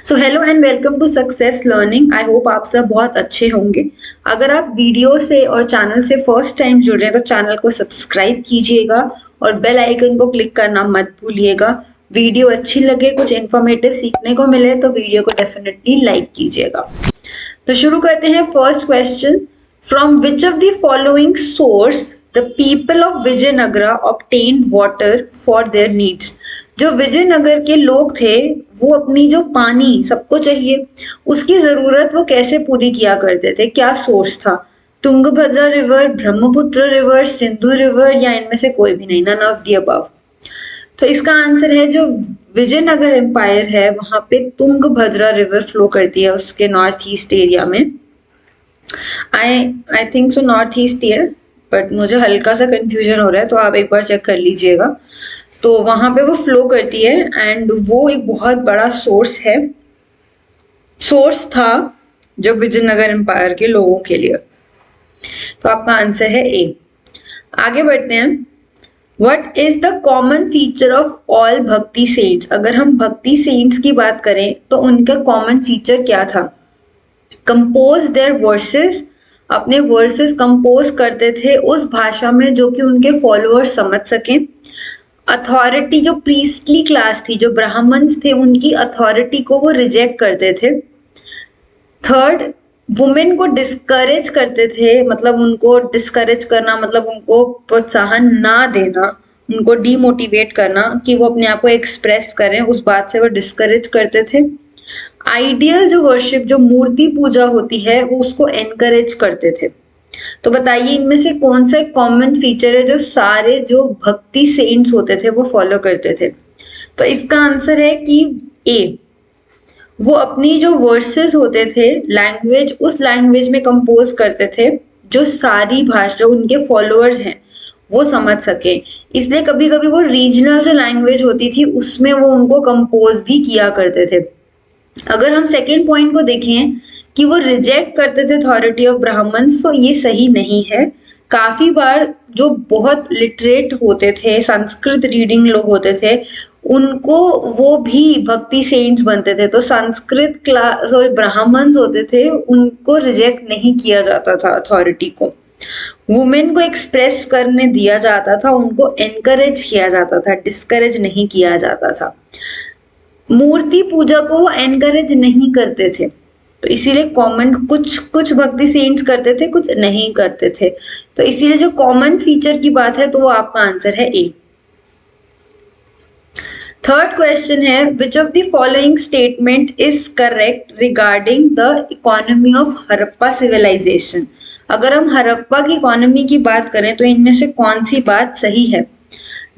So hello and welcome to Success Learning. I hope आप सब बहुत अच्छे होंगे। अगर आप वीडियो से और चैनल से फर्स्ट टाइम जुड़ रहे हैं तो चैनल को सब्सक्राइब कीजिएगा और बेल आइकन को क्लिक करना मत भूलिएगा। वीडियो अच्छी लगे, कुछ इन्फॉर्मेटिव सीखने को मिले तो वीडियो को डेफिनेटली लाइक कीजिएगा। तो शुरू करते हैं। First question, from which of the following source the people of Vijayanagara obtained water for their needs. जो विजयनगर के लोग थे वो अपनी जो पानी सबको चाहिए उसकी जरूरत वो कैसे पूरी किया करते थे, क्या सोर्स था? Tungabhadra river, Brahmaputra river, Sindhu river या इनमें से कोई भी नहीं, नन ऑफ द अबव। तो इसका आंसर है जो विजयनगर एम्पायर है वहां पे तुंगभद्रा रिवर फ्लो करती है उसके नॉर्थ ईस्ट एरिया में। I think so north east ही है, बट मुझे हल्का सा कंफ्यूजन हो रहा है तो आप एक बार चेक कर लीजिएगा। तो वहां पे वो फ्लो करती है एंड वो एक बहुत बड़ा सोर्स था जो विजयनगर एम्पायर के लोगों के लिए। तो आपका आंसर है ए। आगे बढ़ते हैं। What is the common feature of all भक्ति सेंट्स? अगर हम भक्ति सेंट्स की बात करें तो उनका कॉमन फीचर क्या था? कंपोज देयर वर्सेस, अपने वर्सेस कंपोज करते थे उस भाषा में जो कि उनके फॉलोअर्स समझ सकें। अथॉरिटी, जो प्रीस्टली क्लास थी, जो ब्राह्मण्स थे, उनकी अथॉरिटी को वो रिजेक्ट करते थे। थर्ड, वुमेन को डिस्करेज करते थे, मतलब उनको डिस्करेज करना मतलब उनको प्रोत्साहन ना देना, उनको डीमोटिवेट करना कि वो अपने आप को एक्सप्रेस करें, उस बात से वो डिस्करेज करते थे। आइडियल जो वर्शिप, जो मूर्ति पूजा होती है, वो उसको एनकरेज करते थे। तो बताइए इनमें से कौन सा एक कॉमन फीचर है जो सारे जो भक्ति सेंट्स होते थे वो फॉलो करते थे? तो इसका आंसर है कि ए, वो अपनी जो वर्सेस होते थे लैंग्वेज, उस लैंग्वेज में कंपोज करते थे जो सारी भाषा, जो उनके फॉलोअर्स हैं वो समझ सके। इसलिए कभी कभी वो रीजनल जो लैंग्वेज होती थी उसमें वो उनको कंपोज भी किया करते थे। अगर हम सेकेंड पॉइंट को देखें कि वो रिजेक्ट करते थे अथॉरिटी ऑफ ब्राह्मण्स, तो ये सही नहीं है। काफी बार जो बहुत लिटरेट होते थे, संस्कृत रीडिंग लोग होते थे, उनको वो भी भक्ति सेंट्स बनते थे। तो संस्कृत क्लास जो ब्राह्मण्स होते थे उनको रिजेक्ट नहीं किया जाता था अथॉरिटी को। वुमेन को एक्सप्रेस करने दिया जाता था, उनको एनकरेज किया जाता था, डिस्करेज नहीं किया जाता था। मूर्ति पूजा को वो एनकरेज नहीं करते थे, तो इसीलिए कॉमन, कुछ भक्ति सेंट्स करते थे, कुछ नहीं करते थे। तो इसीलिए जो कॉमन फीचर की बात है तो वो आपका आंसर है ए। थर्ड क्वेश्चन है, which of the following statement is correct regarding the economy of Harappa civilization? अगर हम हड़प्पा की इकोनॉमी की बात करें तो इनमें से कौन सी बात सही है?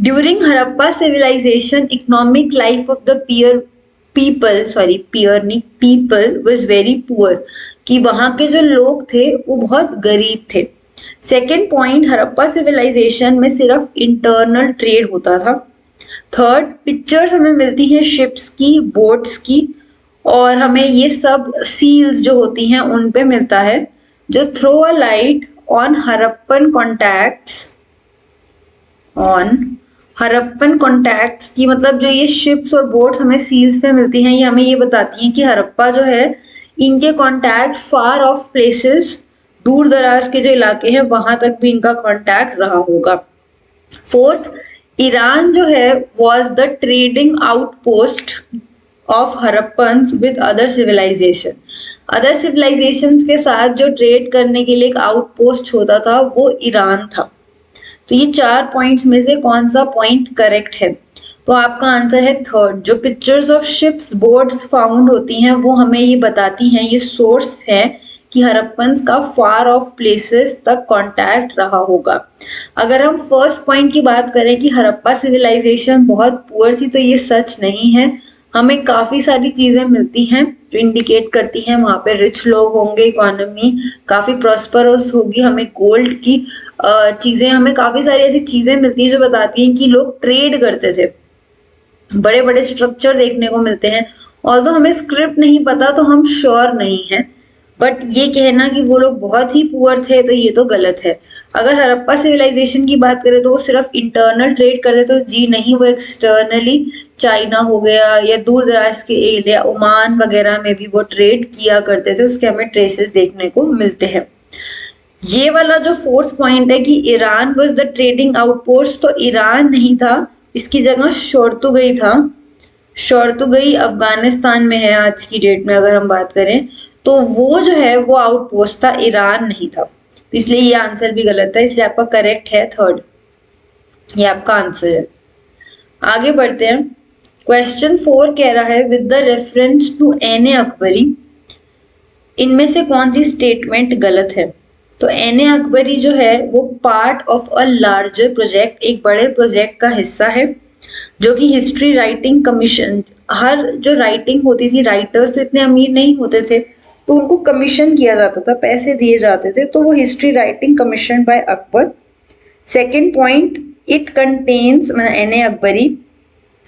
During Harappa civilization economic life of the people was very poor, कि वहां के जो लोग थे वो बहुत गरीब थे। सेकेंड पॉइंट, हड़प्पा सिविलाइजेशन में सिर्फ इंटरनल ट्रेड होता था। थर्ड, पिक्चर्स हमें मिलती हैं शिप्स की, बोट्स की, और हमें ये सब सील्स जो होती हैं उन पे मिलता है, जो throw a light on Harappan contacts की, मतलब जो ये शिप्स और बोट्स हमें सील्स पे मिलती हैं, ये हमें ये बताती हैं कि हड़प्पा जो है इनके कॉन्टैक्ट फार ऑफ प्लेसेस, दूर दराज के जो इलाके हैं वहां तक भी इनका कॉन्टैक्ट रहा होगा। फोर्थ, ईरान जो है was the trading outpost of Harappans with other civilization. Other civilizations के साथ जो ट्रेड करने के लिए एक आउटपोस्ट होता था वो ईरान था। तो ये 4 पॉइंट्स में से कौन सा पॉइंट करेक्ट है? तो आपका आंसर है थर्ड। जो pictures of ships boards found होती हैं वो हमें ये बताती हैं, ये सोर्स है कि हरप्पन्स का फार ऑफ प्लेसेस तक कांटेक्ट रहा होगा। अगर हम फर्स्ट पॉइंट की बात करें कि हरप्पा सिविलाइजेशन बहुत पुअर थी, तो ये सच नहीं है। हमें काफी सारी चीजें मिलती हैं जो इंडिकेट करती हैं वहां पे रिच लोग होंगे, इकोनॉमी काफी प्रॉस्परस होगी। हमें गोल्ड की चीजें, हमें काफी सारी ऐसी चीजें मिलती हैं जो बताती हैं कि लोग ट्रेड करते थे। बड़े बड़े स्ट्रक्चर देखने को मिलते हैं। ऑल्दो हमें स्क्रिप्ट नहीं पता तो हम श्योर नहीं है, बट ये कहना कि वो लोग बहुत ही पुअर थे तो ये तो गलत है। अगर हड़प्पा सिविलाइजेशन की बात करें तो वो सिर्फ इंटरनल ट्रेड करते तो जी नहीं, वो एक्सटर्नली चाइना हो गया या दूर दराज के एरिया ओमान वगैरह में भी वो ट्रेड किया करते थे, उसके हमें ट्रेसेस देखने को मिलते हैं। ये वाला जो फोर्थ पॉइंट है कि Iran was the trading outpost, तो ईरान नहीं था, इसकी जगह शोर्तुगई था। शोर्तुगई अफगानिस्तान में है आज की डेट में अगर हम बात करें, तो वो जो है वो आउटपोस्ट था, ईरान नहीं था। तो इसलिए ये आंसर भी गलत है, इसलिए आपका करेक्ट है थर्ड, ये आपका आंसर है। आगे बढ़ते हैं। क्वेश्चन 4 कह रहा है with the reference to Ain Akbari, इनमें से कौन सी स्टेटमेंट गलत है? तो एन अकबरी जो है वो part of a larger project, एक बड़े प्रोजेक्ट का हिस्सा है जो कि हिस्ट्री राइटिंग कमीशन, हर जो राइटिंग होती थी, राइटर्स तो इतने अमीर नहीं होते थे तो उनको कमीशन किया जाता था, पैसे दिए जाते थे, तो वो history writing commission by Akbar. Second point, it contains, Ain Akbari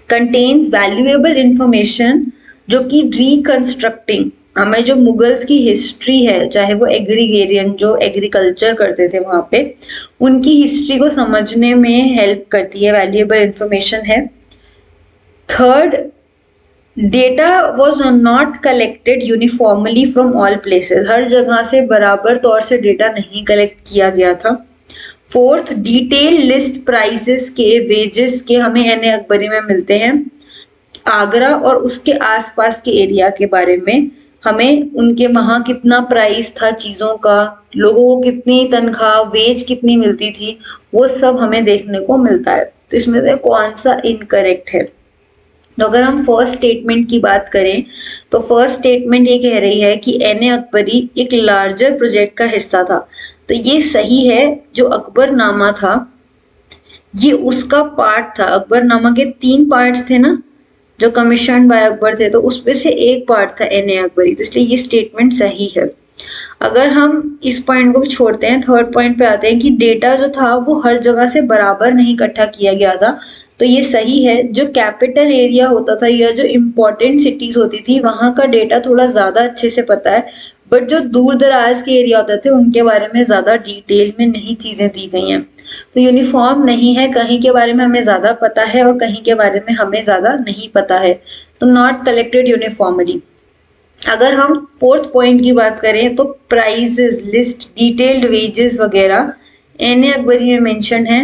contains valuable information जो कि रिकंस्ट्रक्टिंग, हमें जो मुगल्स की हिस्ट्री है, चाहे वो एग्रीगेरियन जो एग्रीकल्चर करते थे वहां पे, उनकी हिस्ट्री को समझने में हेल्प करती है, वैल्यूएबल इंफॉर्मेशन है। Third, data was not collected uniformly from all places, हर जगह से बराबर तौर से डेटा नहीं कलेक्ट किया गया था। फोर्थ, डिटेल लिस्ट प्राइसेस के, वेजेस के हमें एन अकबरी में मिलते हैं। आगरा और उसके आसपास के एरिया के बारे में हमें उनके वहां कितना प्राइस था चीजों का, लोगों को कितनी तनख्वाह, वेज कितनी मिलती थी, वो सब हमें देखने को मिलता है। तो इसमें से कौन सा इनकरेक्ट है? तो अगर हम फर्स्ट स्टेटमेंट की बात करें तो फर्स्ट स्टेटमेंट ये कह रही है कि एन अकबरी एक लार्जर प्रोजेक्ट का हिस्सा था, तो ये सही है। जो अकबरनामा था ये उसका पार्ट था, अकबरनामा के 3 पार्ट्स थे ना जो कमीशन बाय अकबर थे, तो उसमें से एक पार्ट था एन अकबरी, तो इसलिए ये स्टेटमेंट सही है। अगर हम इस पॉइंट को भी छोड़ते हैं, थर्ड पॉइंट पे आते हैं कि डेटा जो था वो हर जगह से बराबर नहीं इकट्ठा किया गया था, तो ये सही है। जो कैपिटल एरिया होता था या जो इम्पोर्टेंट सिटीज होती थी वहां का डेटा थोड़ा ज्यादा अच्छे से पता है, बट जो दूर दराज के एरिया होते थे उनके बारे में ज्यादा डिटेल में नहीं चीजें दी गई हैं, तो यूनिफॉर्म नहीं है, कहीं के बारे में हमें ज्यादा पता है और कहीं के बारे में हमें ज्यादा नहीं पता है, तो नॉट कलेक्टेड यूनिफॉर्मली। अगर हम फोर्थ पॉइंट की बात करें तो प्राइजेस लिस्ट, डिटेल्ड वेजेस वगैरह एन अकबरी में मेंशन है।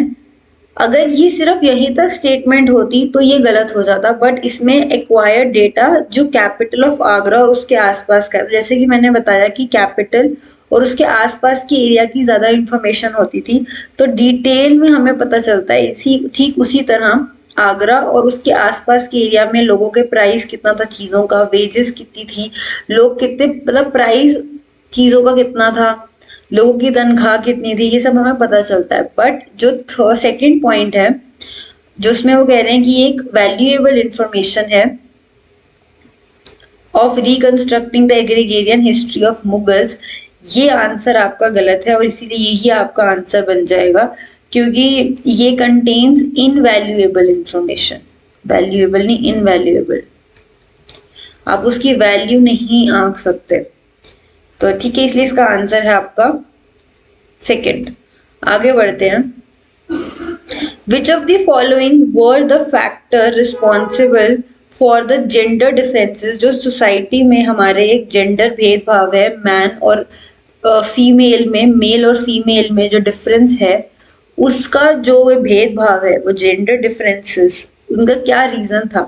अगर ये सिर्फ यहीं तक स्टेटमेंट होती तो ये गलत हो जाता, बट इसमें एक्वायर्ड डेटा जो कैपिटल ऑफ आगरा और उसके आसपास का, जैसे कि मैंने बताया कि कैपिटल और उसके आसपास के एरिया की ज्यादा इंफॉर्मेशन होती थी, तो डिटेल में हमें पता चलता है। इसी ठीक उसी तरह आगरा और उसके आसपास के एरिया में लोगों के प्राइस कितना था चीजों का, वेजेस कितनी थी, लोग कितने, मतलब प्राइस चीजों का कितना था, लोगों की तनख्वाह कितनी थी, ये सब हमें पता चलता है। बट जो सेकंड पॉइंट है जो उसमें वो कह रहे हैं कि एक वैल्यूएबल इंफॉर्मेशन है of reconstructing the agrarian history of Mughals, ये आंसर आपका गलत है और इसीलिए यही आपका आंसर बन जाएगा, क्योंकि ये कंटेन्स इनवैल्यूएबल इंफॉर्मेशन, वैल्यूएबल नहीं इनवैल्यूएबल, आप उसकी वैल्यू नहीं आंक सकते, तो ठीक है, इसलिए इसका आंसर है आपका सेकंड। आगे बढ़ते हैं। Which of the following were the factor responsible for the gender differences, जो सोसाइटी में हमारे एक जेंडर भेदभाव है मैन और फीमेल में, मेल और फीमेल में जो डिफरेंस है, उसका जो भेदभाव है, वो जेंडर डिफरेंसेस, उनका क्या रीजन था,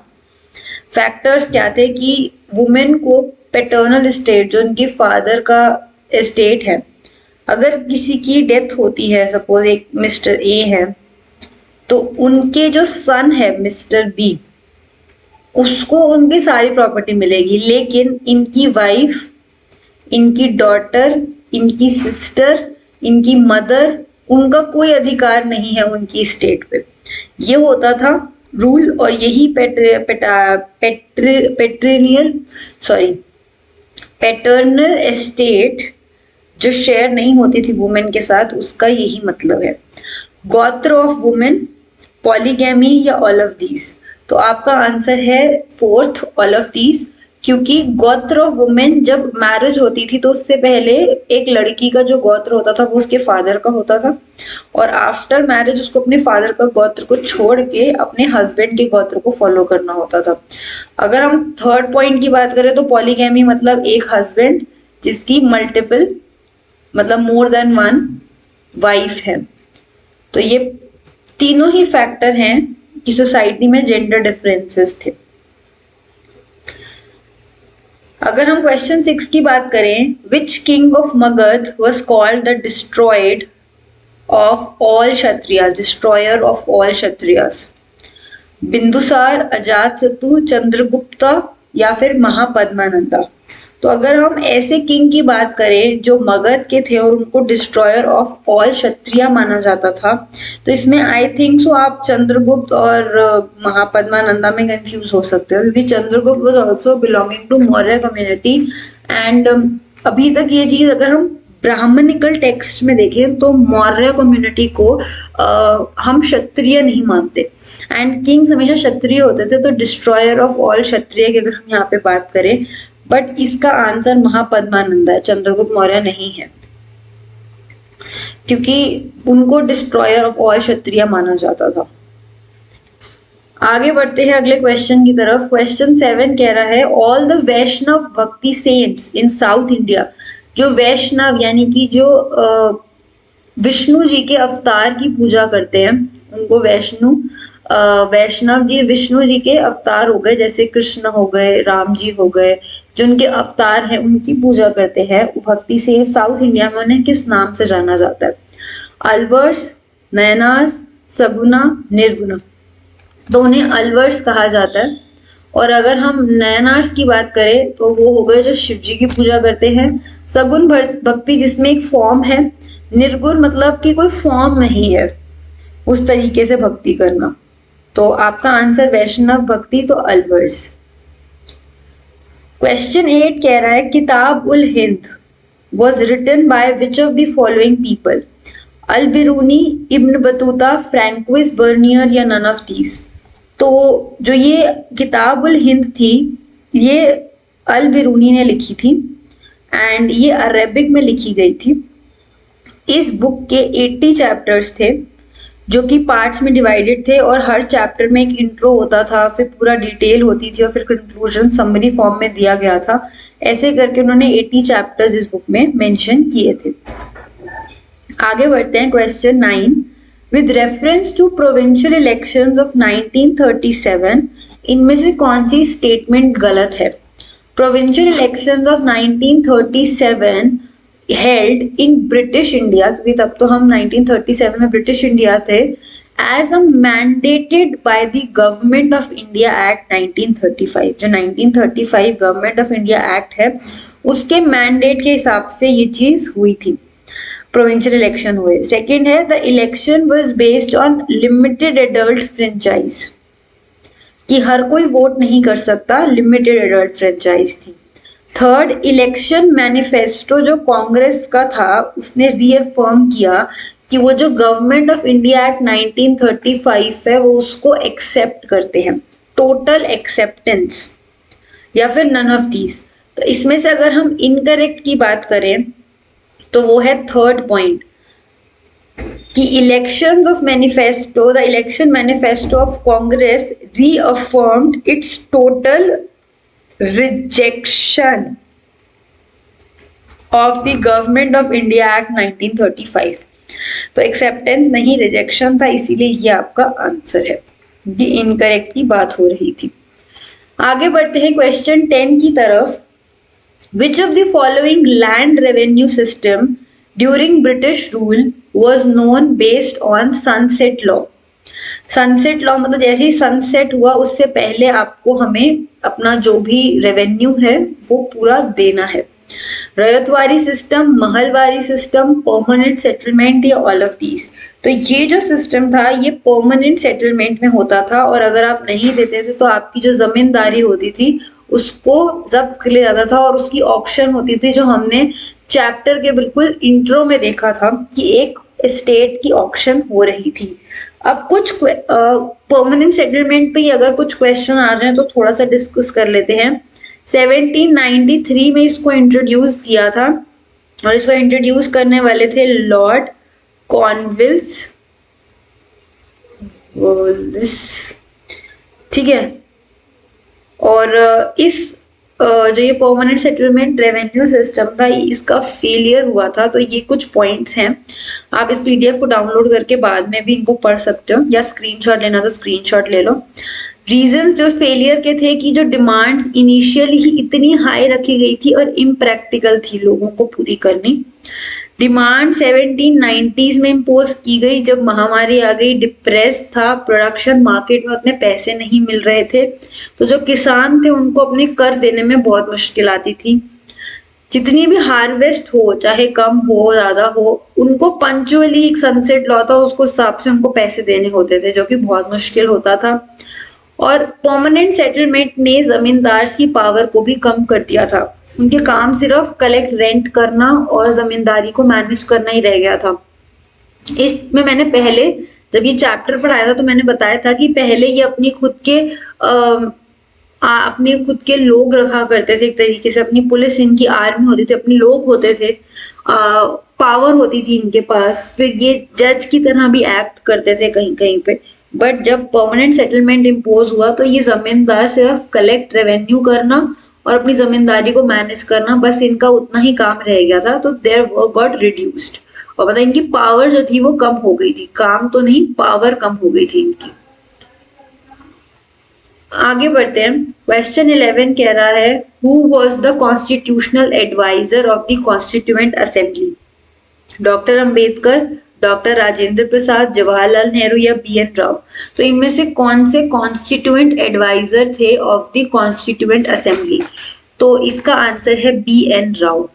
फैक्टर्स क्या थे कि वुमेन को पैटर्नल स्टेट, जो उनके फादर का एस्टेट है, अगर किसी की डेथ होती है, सपोज एक मिस्टर ए है, तो उनके जो सन है मिस्टर बी, उसको उनकी सारी प्रॉपर्टी मिलेगी, लेकिन इनकी वाइफ, इनकी डॉटर, इनकी सिस्टर, इनकी मदर, उनका कोई अधिकार नहीं है उनकी स्टेट पे। ये होता था रूल, और यही पैटर्नल एस्टेट जो शेयर नहीं होती थी वुमेन के साथ, उसका यही मतलब है। गोत्र ऑफ वुमेन, पॉलीगैमी या ऑल ऑफ दीज? तो आपका आंसर है फोर्थ, ऑल ऑफ दीज, क्योंकि गोत्र ऑफ वुमेन जब मैरिज होती थी तो उससे पहले एक लड़की का जो गोत्र होता था वो उसके फादर का होता था, और आफ्टर मैरिज उसको अपने फादर का गोत्र को छोड़ के अपने हस्बैंड के गोत्र को फॉलो करना होता था। अगर हम थर्ड पॉइंट की बात करें तो पॉलीगैमी मतलब एक हस्बैंड जिसकी मल्टीपल, मतलब मोर देन वन वाइफ है। तो ये तीनों ही फैक्टर हैं कि सोसाइटी में जेंडर डिफरेंसेस थे। अगर हम क्वेश्चन 6 की बात करें, which king of Magadh was called the destroyed of all Kshatriyas, destroyer of all Kshatriyas? Bindusara, Ajatashatru, Chandragupta या फिर महापद्मानंदा? तो अगर हम ऐसे किंग की बात करें जो मगध के थे और उनको डिस्ट्रॉयर ऑफ ऑल क्षत्रिया माना जाता था, तो इसमें आई थिंक सो आप चंद्रगुप्त और महापद्मानंदा में कंफ्यूज हो सकते हो, क्योंकि Chandragupta was also belonging to Maurya community, and अभी तक ये चीज अगर हम ब्राह्मणिकल टेक्स्ट में देखें तो मौर्य कम्युनिटी को हम क्षत्रिय नहीं मानते, एंड किंग्स हमेशा क्षत्रिय होते थे। तो डिस्ट्रॉयर ऑफ ऑल क्षत्रिय की अगर हम यहाँ पे बात करें, बट इसका आंसर महापद्मानंदा है, चंद्रगुप्त मौर्य नहीं है, क्योंकि उनको डिस्ट्रॉयर ऑफ ऑल क्षत्रिय माना जाता था। आगे बढ़ते हैं अगले क्वेश्चन की तरफ। क्वेश्चन 7 कह रहा है, ऑल द वैष्णव भक्ति सेंट्स इन साउथ इंडिया, जो वैष्णव यानी कि जो विष्णु जी के अवतार की पूजा करते हैं उनको वैष्णव जी विष्णु जी के अवतार हो गए, जैसे कृष्ण हो गए, राम जी हो गए, जो उनके अवतार हैं उनकी पूजा करते हैं भक्ति से। साउथ इंडिया में उन्हें किस नाम से जाना जाता है? अलवर्स, नयनार्स, सगुना, निर्गुणा? तो उन्हें अलवर्स कहा जाता है। और अगर हम नयनार्स की बात करें तो वो हो गए जो शिव जी की पूजा करते हैं। सगुन भक्ति जिसमें एक फॉर्म है, निर्गुण मतलब कि कोई फॉर्म नहीं है, उस तरीके से भक्ति करना। तो आपका आंसर वैष्णव भक्ति, तो अलवर्स। क्वेश्चन 8 कह रहा है, Kitab ul Hind was written by which of the following people? Al Biruni, Ibn Battuta, Francois Bernier या नन ऑफ दीज? तो जो ये किताब उल हिंद थी, ये अल बिरूनी ने लिखी थी, एंड ये अरेबिक में लिखी गई थी। इस बुक के 80 चैप्टर्स थे जो कि पार्ट्स में डिवाइडेड थे, और हर चैप्टर में एक इंट्रो होता था, फिर पूरा डिटेल होती थी, और फिर कंक्लूजन समरी फॉर्म में दिया गया था। ऐसे करके उन्होंने 80 चैप्टर्स इस बुक में मेंशन किए थे। आगे बढ़ते हैं question 9। With reference to provincial elections of 1937, इनमें से कौन सी स्टेटमेंट गलत है? Provincial elections of 1937 held in British India, क्योंकि तब तो हम 1937 में ब्रिटिश इंडिया थे, as a mandated by the government of India act 1935। जो 1935 गवर्नमेंट ऑफ इंडिया एक्ट है, उसके मैंडेट के हिसाब से ये चीज हुई थी, प्रोविंशियल इलेक्शन हुए। सेकेंड है, the election was based on limited adult franchise, कि हर कोई वोट नहीं कर सकता, लिमिटेड एडल्ट फ्रेंचाइज थी। थर्ड, इलेक्शन मैनिफेस्टो जो कांग्रेस का था, उसने रीअफर्म किया कि वो जो गवर्नमेंट ऑफ इंडिया एक्ट 1935 है वो उसको एक्सेप्ट करते हैं, टोटल एक्सेप्टेंस, या फिर नन ऑफ दीज। तो इसमें से अगर हम इनकरेक्ट की बात करें तो वो है थर्ड पॉइंट, कि elections of manifesto, the election manifesto of Congress reaffirmed its total rejection of the government of India act 1935। तो एक्सेप्टेंस नहीं, रिजेक्शन था, इसीलिए ये आपका आंसर है। ये इनकरेक्ट की बात हो रही थी। आगे बढ़ते हैं क्वेश्चन 10 की तरफ। Which of the following land revenue system during British rule was known based on sunset law? Sunset law मतलब जैसे ही सनसेट हुआ उससे पहले आपको हमें अपना जो भी रेवेन्यू है वो पूरा देना है। Ryotwari system, Mahalwari system, permanent settlement या ऑल ऑफ दीज। तो ये जो सिस्टम था ये परमानेंट सेटलमेंट में होता था और अगर आप नहीं देते थे तो आपकी जो जमींदारी होती थी उसको जब्त कर लिया जाता था और उसकी ऑक्शन होती थी, जो हमने चैप्टर के बिल्कुल इंट्रो में देखा था कि एक स्टेट की ऑक्शन हो रही थी। अब कुछ परमानेंट सेटलमेंट पे ही अगर कुछ क्वेश्चन आ जाए तो थोड़ा सा डिस्कस कर लेते हैं। 1793 में इसको इंट्रोड्यूस किया था और इसको इंट्रोड्यूस करने वाले थे लॉर्ड कॉर्नवालिस, ठीक है। और इस जो ये परमानेंट सेटलमेंट रेवेन्यू सिस्टम था इसका फेलियर हुआ था। तो ये कुछ पॉइंट्स हैं, आप इस पीडीएफ को डाउनलोड करके बाद में भी इनको पढ़ सकते हो या स्क्रीनशॉट लेना तो स्क्रीनशॉट ले लो। रीजंस जो फेलियर के थे कि जो डिमांड्स इनिशियली ही इतनी हाई रखी गई थी और इम्प्रैक्टिकल थी लोगों को पूरी करनी। डिमांड 1790s में इम्पोज की गई जब महामारी आ गई, डिप्रेस था, प्रोडक्शन मार्केट में उतने पैसे नहीं मिल रहे थे, तो जो किसान थे उनको अपने कर देने में बहुत मुश्किल आती थी। जितनी भी हार्वेस्ट हो चाहे कम हो ज्यादा हो, उनको पंचुअली एक सनसेट लॉ था उसको हिसाब से उनको पैसे देने होते थे, जो कि बहुत मुश्किल होता था। और परमानेंट सेटलमेंट ने जमींदार की पावर को भी कम कर दिया था। उनके काम सिर्फ कलेक्ट रेंट करना और जमींदारी को मैनेज करना ही रह गया था। इसमें मैंने पहले जब ये चैप्टर पढ़ाया था तो मैंने बताया था कि पहले ये अपने खुद के लोग रखा करते थे, एक तरीके से अपनी पुलिस इनकी आर्मी होती थी, अपने लोग होते थे, पावर होती थी इनके पास, फिर ये जज की तरह भी एक्ट करते थे कहीं कहीं पे। बट जब परमानेंट सेटलमेंट इम्पोज हुआ तो ये जमींदार सिर्फ कलेक्ट रेवेन्यू करना और अपनी जमींदारी को मैनेज करना, बस इनका उतना ही काम रह गया था। तो देयर वर्क गॉट रिड्यूस्ड और मतलब इनकी पावर जो थी वो कम हो गई थी, काम तो नहीं पावर कम हो गई थी इनकी। आगे बढ़ते हैं। क्वेश्चन 11 कह रहा है who was the constitutional adviser of the constituent assembly? Doctor Ambedkar, doctor Rajendra Prasad, Jawaharlal Nehru या बी.एन. राव। तो इनमें से कौन से कॉन्स्टिट्यूएंट एडवाइजर थे ऑफ द कॉन्स्टिट्यूएंट असेंबली? तो इसका आंसर है बी.एन. राव।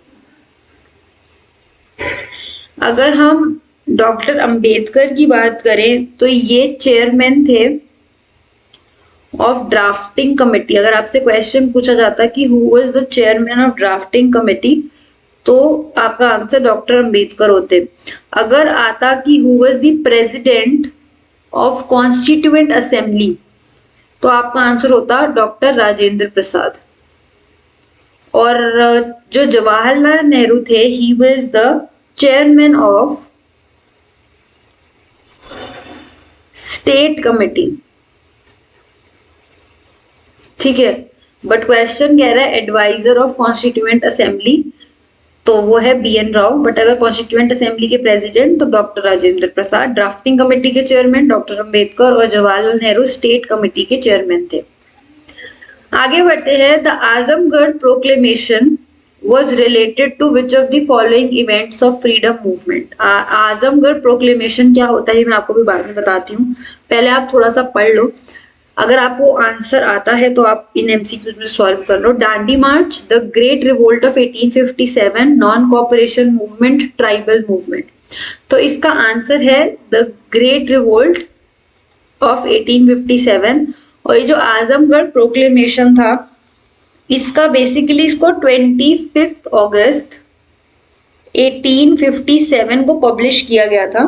अगर हम डॉक्टर अंबेडकर की बात करें तो ये चेयरमैन थे ऑफ ड्राफ्टिंग कमेटी। अगर आपसे क्वेश्चन पूछा जाता कि who was the chairman of drafting committee तो आपका आंसर डॉक्टर अंबेडकर होते। अगर आता कि who was the president of constituent assembly तो आपका आंसर होता डॉक्टर राजेंद्र प्रसाद। और जो जवाहरलाल नेहरू थे he was the chairman of state committee, ठीक है। बट क्वेश्चन कह रहा है एडवाइजर ऑफ कॉन्स्टिट्यूएंट असेंबली तो वो है बी.एन. राव। बट अगर कॉन्स्टिट्यूएंट असेंबली के प्रेसिडेंट तो डॉक्टर राजेंद्र प्रसाद, ड्राफ्टिंग कमेटी के चेयरमैन डॉक्टर अंबेडकर और जवाहरलाल नेहरू स्टेट कमेटी के चेयरमैन थे। आगे बढ़ते हैं। The Azamgarh proclamation was related to which of the following events of freedom movement? Azamgarh proclamation क्या होता है मैं आपको भी बाद में बताती हूँ, पहले आप थोड़ा सा पढ़ लो। अगर आपको आंसर आता है तो आप इन एमसीक्यूज में सॉल्व कर लो। Dandi march, the great revolt of 1857, non cooperation movement, tribal movement. तो इसका आंसर है द ग्रेट रिवोल्ट ऑफ 1857। और ये जो आजमगढ़ प्रोक्लेमेशन था इसका बेसिकली इसको 25 अगस्त 1857 को पब्लिश किया गया था।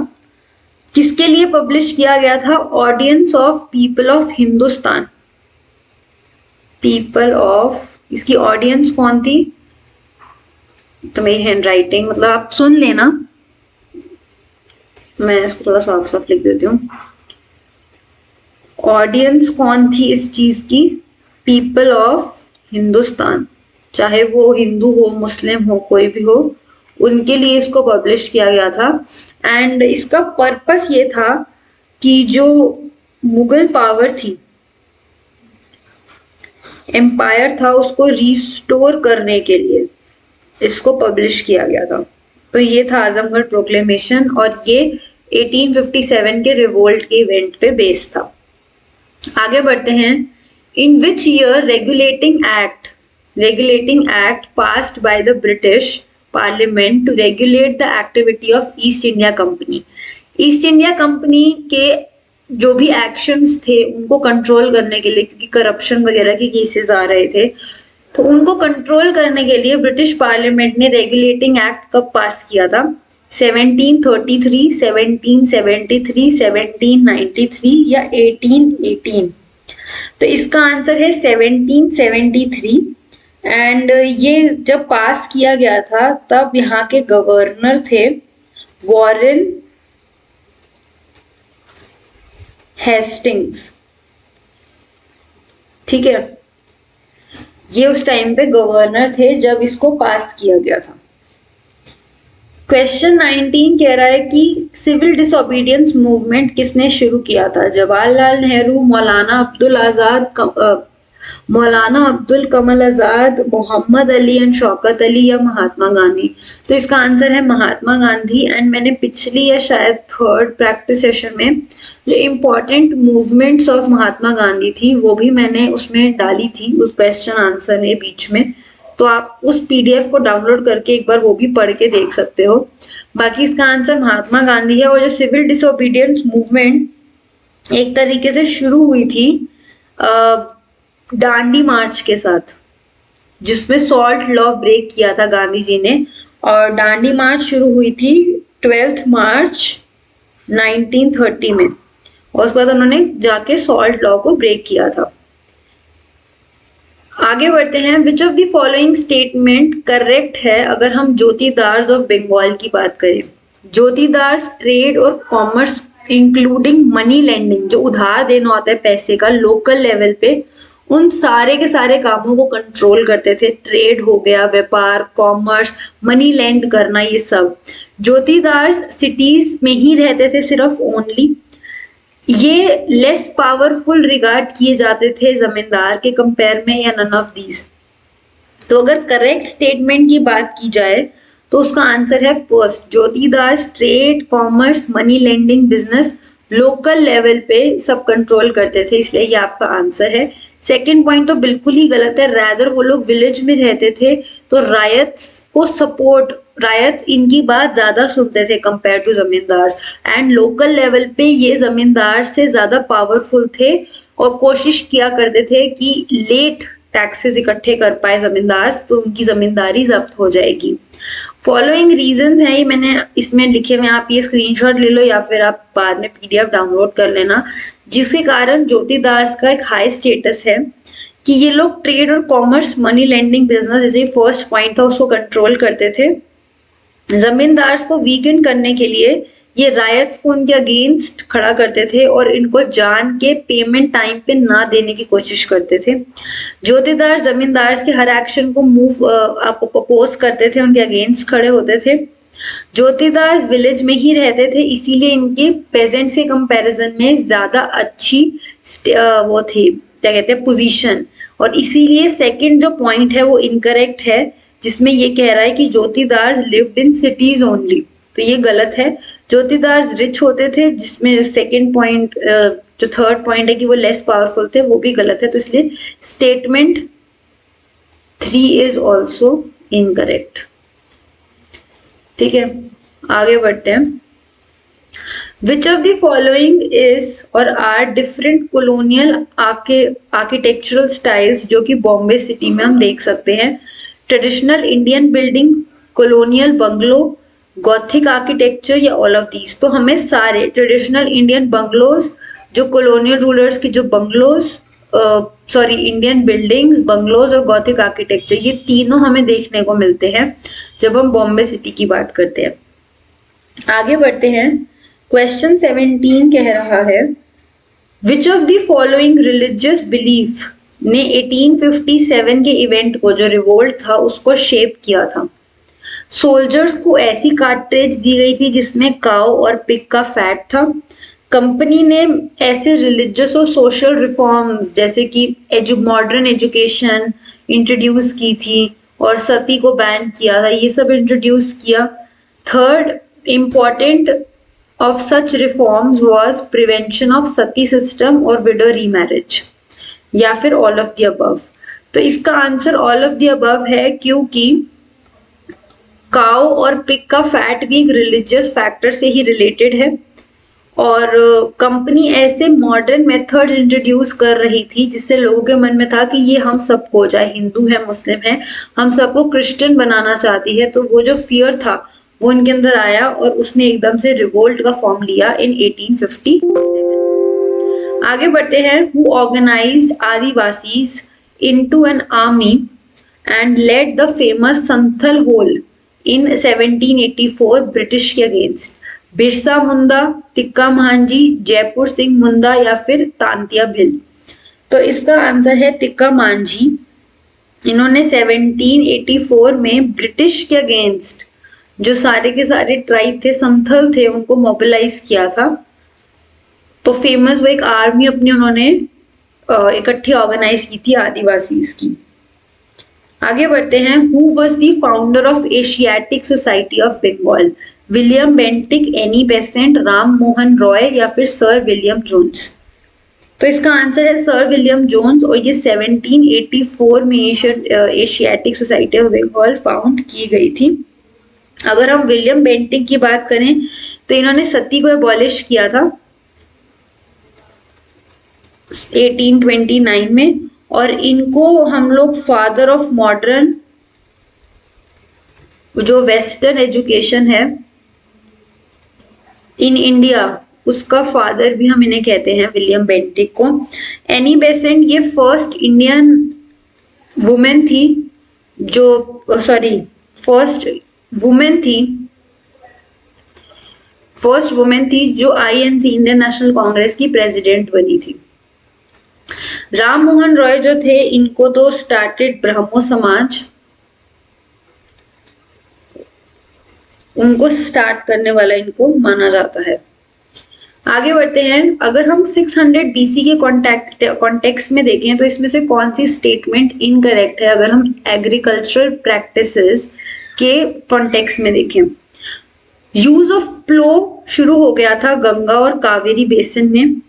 किसके लिए पब्लिश किया गया था? Audience of people of Hindustan. People of, इसकी ऑडियंस कौन थी? तो मेरी हैंड राइटिंग मतलब आप सुन लेना। मैं इसको थोड़ा साफ साफ लिख देती हूँ। ऑडियंस कौन थी इस चीज की? पीपल ऑफ हिंदुस्तान, चाहे वो हिंदू हो, मुस्लिम हो, कोई भी हो, उनके लिए इसको पब्लिश किया गया था। एंड इसका पर्पस ये था कि जो मुगल पावर थी, एम्पायर था, उसको रिस्टोर करने के लिए इसको पब्लिश किया गया था। तो ये था आजमगढ़ प्रोक्लेमेशन, और ये 1857 के रिवोल्ट के इवेंट पे बेस्ड था। आगे बढ़ते हैं। In which year regulating act passed by the British Parliament to regulate the activity of East India Company। East India company के जो भी एक्शंस थे उनको कंट्रोल करने के लिए, क्योंकि करप्शन वगैरह के केसेस आ रहे थे, तो उनको कंट्रोल करने के लिए ब्रिटिश पार्लियामेंट ने रेगुलेटिंग एक्ट कब पास किया था? 1733, 1773, 1793 या 1818? तो इसका आंसर है 1773। एंड ये जब पास किया गया था तब यहाँ के गवर्नर थे वॉरेन हेस्टिंग्स। ठीक है, ये उस टाइम पे गवर्नर थे जब इसको पास किया गया था। क्वेश्चन 19 कह रहा है कि सिविल डिसोबीडियंस मूवमेंट किसने शुरू किया था? जवाहरलाल नेहरू, मौलाना अब्दुल कमल आजाद, मोहम्मद अली एंड शौकत अली, या महात्मा गांधी? तो इसका आंसर है महात्मा गांधी। एंड मैंने पिछली या शायद थर्ड प्रैक्टिस सेशन में जो important movements of Mahatma Gandhi थी वो भी मैंने उसमें डाली थी, उस क्वेश्चन आंसर है बीच में, तो आप उस पीडीएफ को डाउनलोड करके एक बार वो भी पढ़ के देख सकते हो। बाकी इसका आंसर महात्मा गांधी है। और जो सिविल डिसोबीडियंस मूवमेंट एक तरीके से शुरू हुई थी दांडी मार्च के साथ, जिसमें सॉल्ट लॉ ब्रेक किया था गांधी जी ने, और दांडी मार्च शुरू हुई थी 12 मार्च 1930 में, और उसके बाद उन्होंने जाके सॉल्ट लॉ को ब्रेक किया था। आगे बढ़ते हैं। Which of the following statement correct है अगर हम ज्योतिदास ऑफ बंगाल की बात करें? ज्योतिदास ट्रेड और कॉमर्स इंक्लूडिंग मनी लेंडिंग, जो उधार देना होता है पैसे का लोकल लेवल पे, उन सारे के सारे कामों को कंट्रोल करते थे। ट्रेड हो गया, व्यापार, कॉमर्स, मनी लेंड करना, ये सब। ज्योतिदास सिटीज में ही रहते थे सिर्फ ओनली। ये लेस पावरफुल रिगार्ड किए जाते थे जमींदार के कंपेयर में, या नन ऑफ दीज? तो अगर करेक्ट स्टेटमेंट की बात की जाए तो उसका आंसर है first, jotedars trade, commerce, money lending, business local level पे सब कंट्रोल करते थे, इसलिए ये आपका आंसर है। सेकेंड पॉइंट तो बिल्कुल ही गलत है, रैदर वो लोग विलेज में रहते थे तो रायत्स को सपोर्ट, रायत इनकी बात ज्यादा सुनते थे कंपेयर टू जमींदार, एंड लोकल लेवल पे ये जमींदार से ज्यादा पावरफुल थे और कोशिश किया करते थे कि लेट टैक्सेस इकट्ठे कर पाए जमींदार, तो उनकी जमींदारी जब्त हो जाएगी। फॉलोइंग रीजंस हैं, ये मैंने इसमें लिखे हुए, आप ये स्क्रीनशॉट ले लो या फिर आप बाद में पीडीएफ डाउनलोड कर लेना, जिसके कारण ज्योतिदास का एक हाई स्टेटस है कि ये लोग ट्रेड और कॉमर्स, मनी लेंडिंग, बिजनेस, जैसे फर्स्ट पॉइंट था उसको कंट्रोल करते थे। जमींदार को वीकन करने के लिए ये रायट्स को उनके अगेंस्ट खड़ा करते थे और इनको जान के पेमेंट टाइम पे ना देने की कोशिश करते थे। ज्योतिदार जमींदार के हर एक्शन को मूव अपोज करते थे, उनके अगेंस्ट खड़े होते थे। ज्योतिदास विलेज में ही रहते थे, इसीलिए इनके पेजेंट के कंपैरिजन में ज्यादा अच्छी वो थी, क्या कहते हैं, पोजीशन, और इसीलिए सेकंड जो पॉइंट है वो इनकरेक्ट है, जिसमें ये कह रहा है कि ज्योतिदास लिव्ड इन सिटीज ओनली, तो ये गलत है। ज्योतिदास रिच होते थे, जिसमें सेकंड पॉइंट, जो थर्ड पॉइंट है कि वो लेस पावरफुल थे, वो भी गलत है, तो इसलिए स्टेटमेंट 3 इज ऑल्सो इनकरेक्ट। ठीक है, आगे बढ़ते हैं। Which of the following is और are different colonial architectural styles जो कि बॉम्बे सिटी में हम देख सकते हैं? Traditional Indian building, colonial bungalow, gothic architecture, या ऑल ऑफ दीज? तो हमें सारे ट्रेडिशनल इंडियन बंगलोज, जो कॉलोनियल रूलर्स की जो बंगलोज, इंडियन बिल्डिंग्स, बंगलोज और गॉथिक आर्किटेक्चर, ये तीनों हमें देखने को मिलते हैं जब हम बॉम्बे सिटी की बात करते हैं। आगे बढ़ते हैं। क्वेश्चन 17 कह रहा है which of the following religious belief ने 1857 के इवेंट को, जो रिवोल्ट था, उसको शेप किया था। सोल्जर्स को ऐसी कार्ट्रिज दी गई थी जिसमें काऊ और पिग का फैट था। कंपनी ने ऐसे रिलीजियस और सोशल रिफॉर्म्स जैसे कि मॉडर्न एजुकेशन इंट्रोड्यूस की थी और सती को बैन किया था, ये सब इंट्रोड्यूस किया। Third important of such reforms was prevention of Sati system और विडो रीमैरिज, या फिर ऑल ऑफ द अबव। तो इसका answer all of the above है, क्योंकि काउ और पिग का फैट भी एक रिलीजियस फैक्टर से ही रिलेटेड है और कंपनी ऐसे मॉडर्न मेथड इंट्रोड्यूस कर रही थी जिससे लोगों के मन में था कि ये हम सबको, चाहे हिंदू है मुस्लिम है, हम सबको क्रिश्चियन बनाना चाहती है। तो वो जो फियर था वो इनके अंदर आया और उसने एकदम से रिवोल्ट का फॉर्म लिया इन 1857। आगे बढ़ते हैं। Who organised Adivasis into an army and led the famous Santhal Hul in 1784 British के अगेंस्ट? बिरसा मुंडा, तिक्का महांजी, जयपुर सिंह मुंडा या फिर तांतिया भिल? तो इसका आंसर है तिक्का मांझी। इन्होंने 1784 में ब्रिटिश के अगेंस्ट जो सारे के सारे ट्राइब थे, संथल थे, उनको मोबिलाइज किया था। तो फेमस वो एक आर्मी अपनी उन्होंने इकट्ठी ऑर्गेनाइज की थी आदिवासीज की। आगे बढ़ते हैं। Who was the founder of Asiatic Society of Bengal? William Bentinck, Annie Besant, Ram Mohan Roy या फिर सर विलियम जोन्स? तो इसका आंसर है सर विलियम जोन्स और ये 1784 में Asiatic Society of Bengal found की गई थी। अगर हम विलियम बेंटिक की बात करें तो इन्होंने सती को एबॉलिश किया था 1829 में और इनको हम लोग फादर ऑफ मॉडर्न जो वेस्टर्न एजुकेशन है इन इंडिया, उसका फादर भी हम इन्हें कहते हैं, विलियम बेंटिक को। एनी बेसेंट ये फर्स्ट इंडियन वुमेन थी फर्स्ट वुमेन थी जो आईएनसी इंडियन नेशनल कांग्रेस की प्रेसिडेंट बनी थी। राम मोहन रॉय जो थे, इनको तो स्टार्टेड ब्रह्मो समाज, उनको स्टार्ट करने वाला इनको माना जाता है। आगे बढ़ते हैं। अगर हम 600 बीसी के कॉन्टेक्स्ट में देखें तो इसमें से कौन सी स्टेटमेंट इनकरेक्ट है? अगर हम एग्रीकल्चरल प्रैक्टिसेस के कॉन्टेक्स्ट में देखें, यूज ऑफ प्लो शुरू हो गया था गंगा और कावेरी बेसिन में।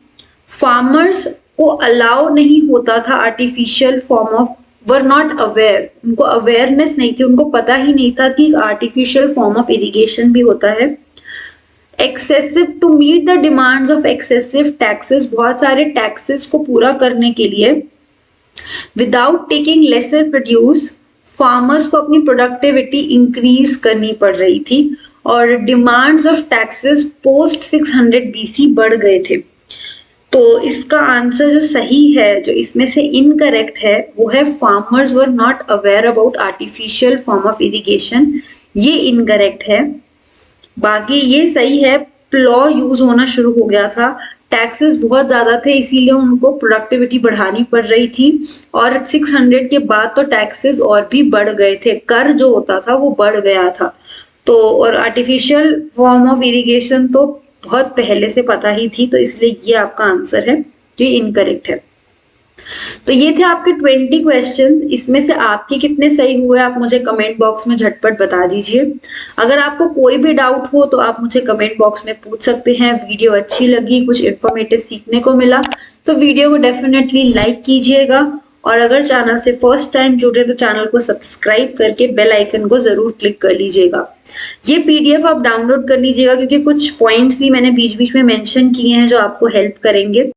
फार्मर्स को अलाउ नहीं होता था artificial form of, were not aware, उनको अवेयरनेस नहीं थी, उनको पता ही नहीं था कि आर्टिफिशियल फॉर्म ऑफ इरिगेशन भी होता है। Excessive to meet the demands of excessive taxes, बहुत सारे टैक्सेस को पूरा करने के लिए without taking lesser produce, farmers को अपनी प्रोडक्टिविटी इंक्रीज करनी पड़ रही थी और demands of taxes post 600 BC बढ़ गए थे। तो इसका आंसर जो सही है, जो इसमें से इनकरेक्ट है, वो है farmers were not aware about artificial form of irrigation, ये इनकरेक्ट है। बाकी ये सही है, प्लॉ यूज होना शुरू हो गया था, टैक्सेस बहुत ज्यादा थे इसीलिए उनको प्रोडक्टिविटी बढ़ानी पड़ रही थी और 600 के बाद तो टैक्सेस और भी बढ़ गए थे, कर जो होता था वो बढ़ गया था। तो और आर्टिफिशियल फॉर्म ऑफ इरिगेशन तो बहुत पहले से पता ही थी, तो इसलिए ये आपका आंसर है जो इनकरेक्ट है। तो ये थे आपके 20 क्वेश्चन। इसमें से आपके कितने सही हुए आप मुझे कमेंट बॉक्स में झटपट बता दीजिए। अगर आपको कोई भी डाउट हो तो आप मुझे कमेंट बॉक्स में पूछ सकते हैं। वीडियो अच्छी लगी, कुछ इन्फॉर्मेटिव सीखने को मिला तो वीडियो को डेफिनेटली लाइक कीजिएगा और अगर चैनल से फर्स्ट टाइम जुड़े तो चैनल को सब्सक्राइब करके बेल आइकन को जरूर क्लिक कर लीजिएगा। ये पीडीएफ आप डाउनलोड कर लीजिएगा क्योंकि कुछ पॉइंट्स भी मैंने बीच बीच में मेंशन किए हैं जो आपको हेल्प करेंगे।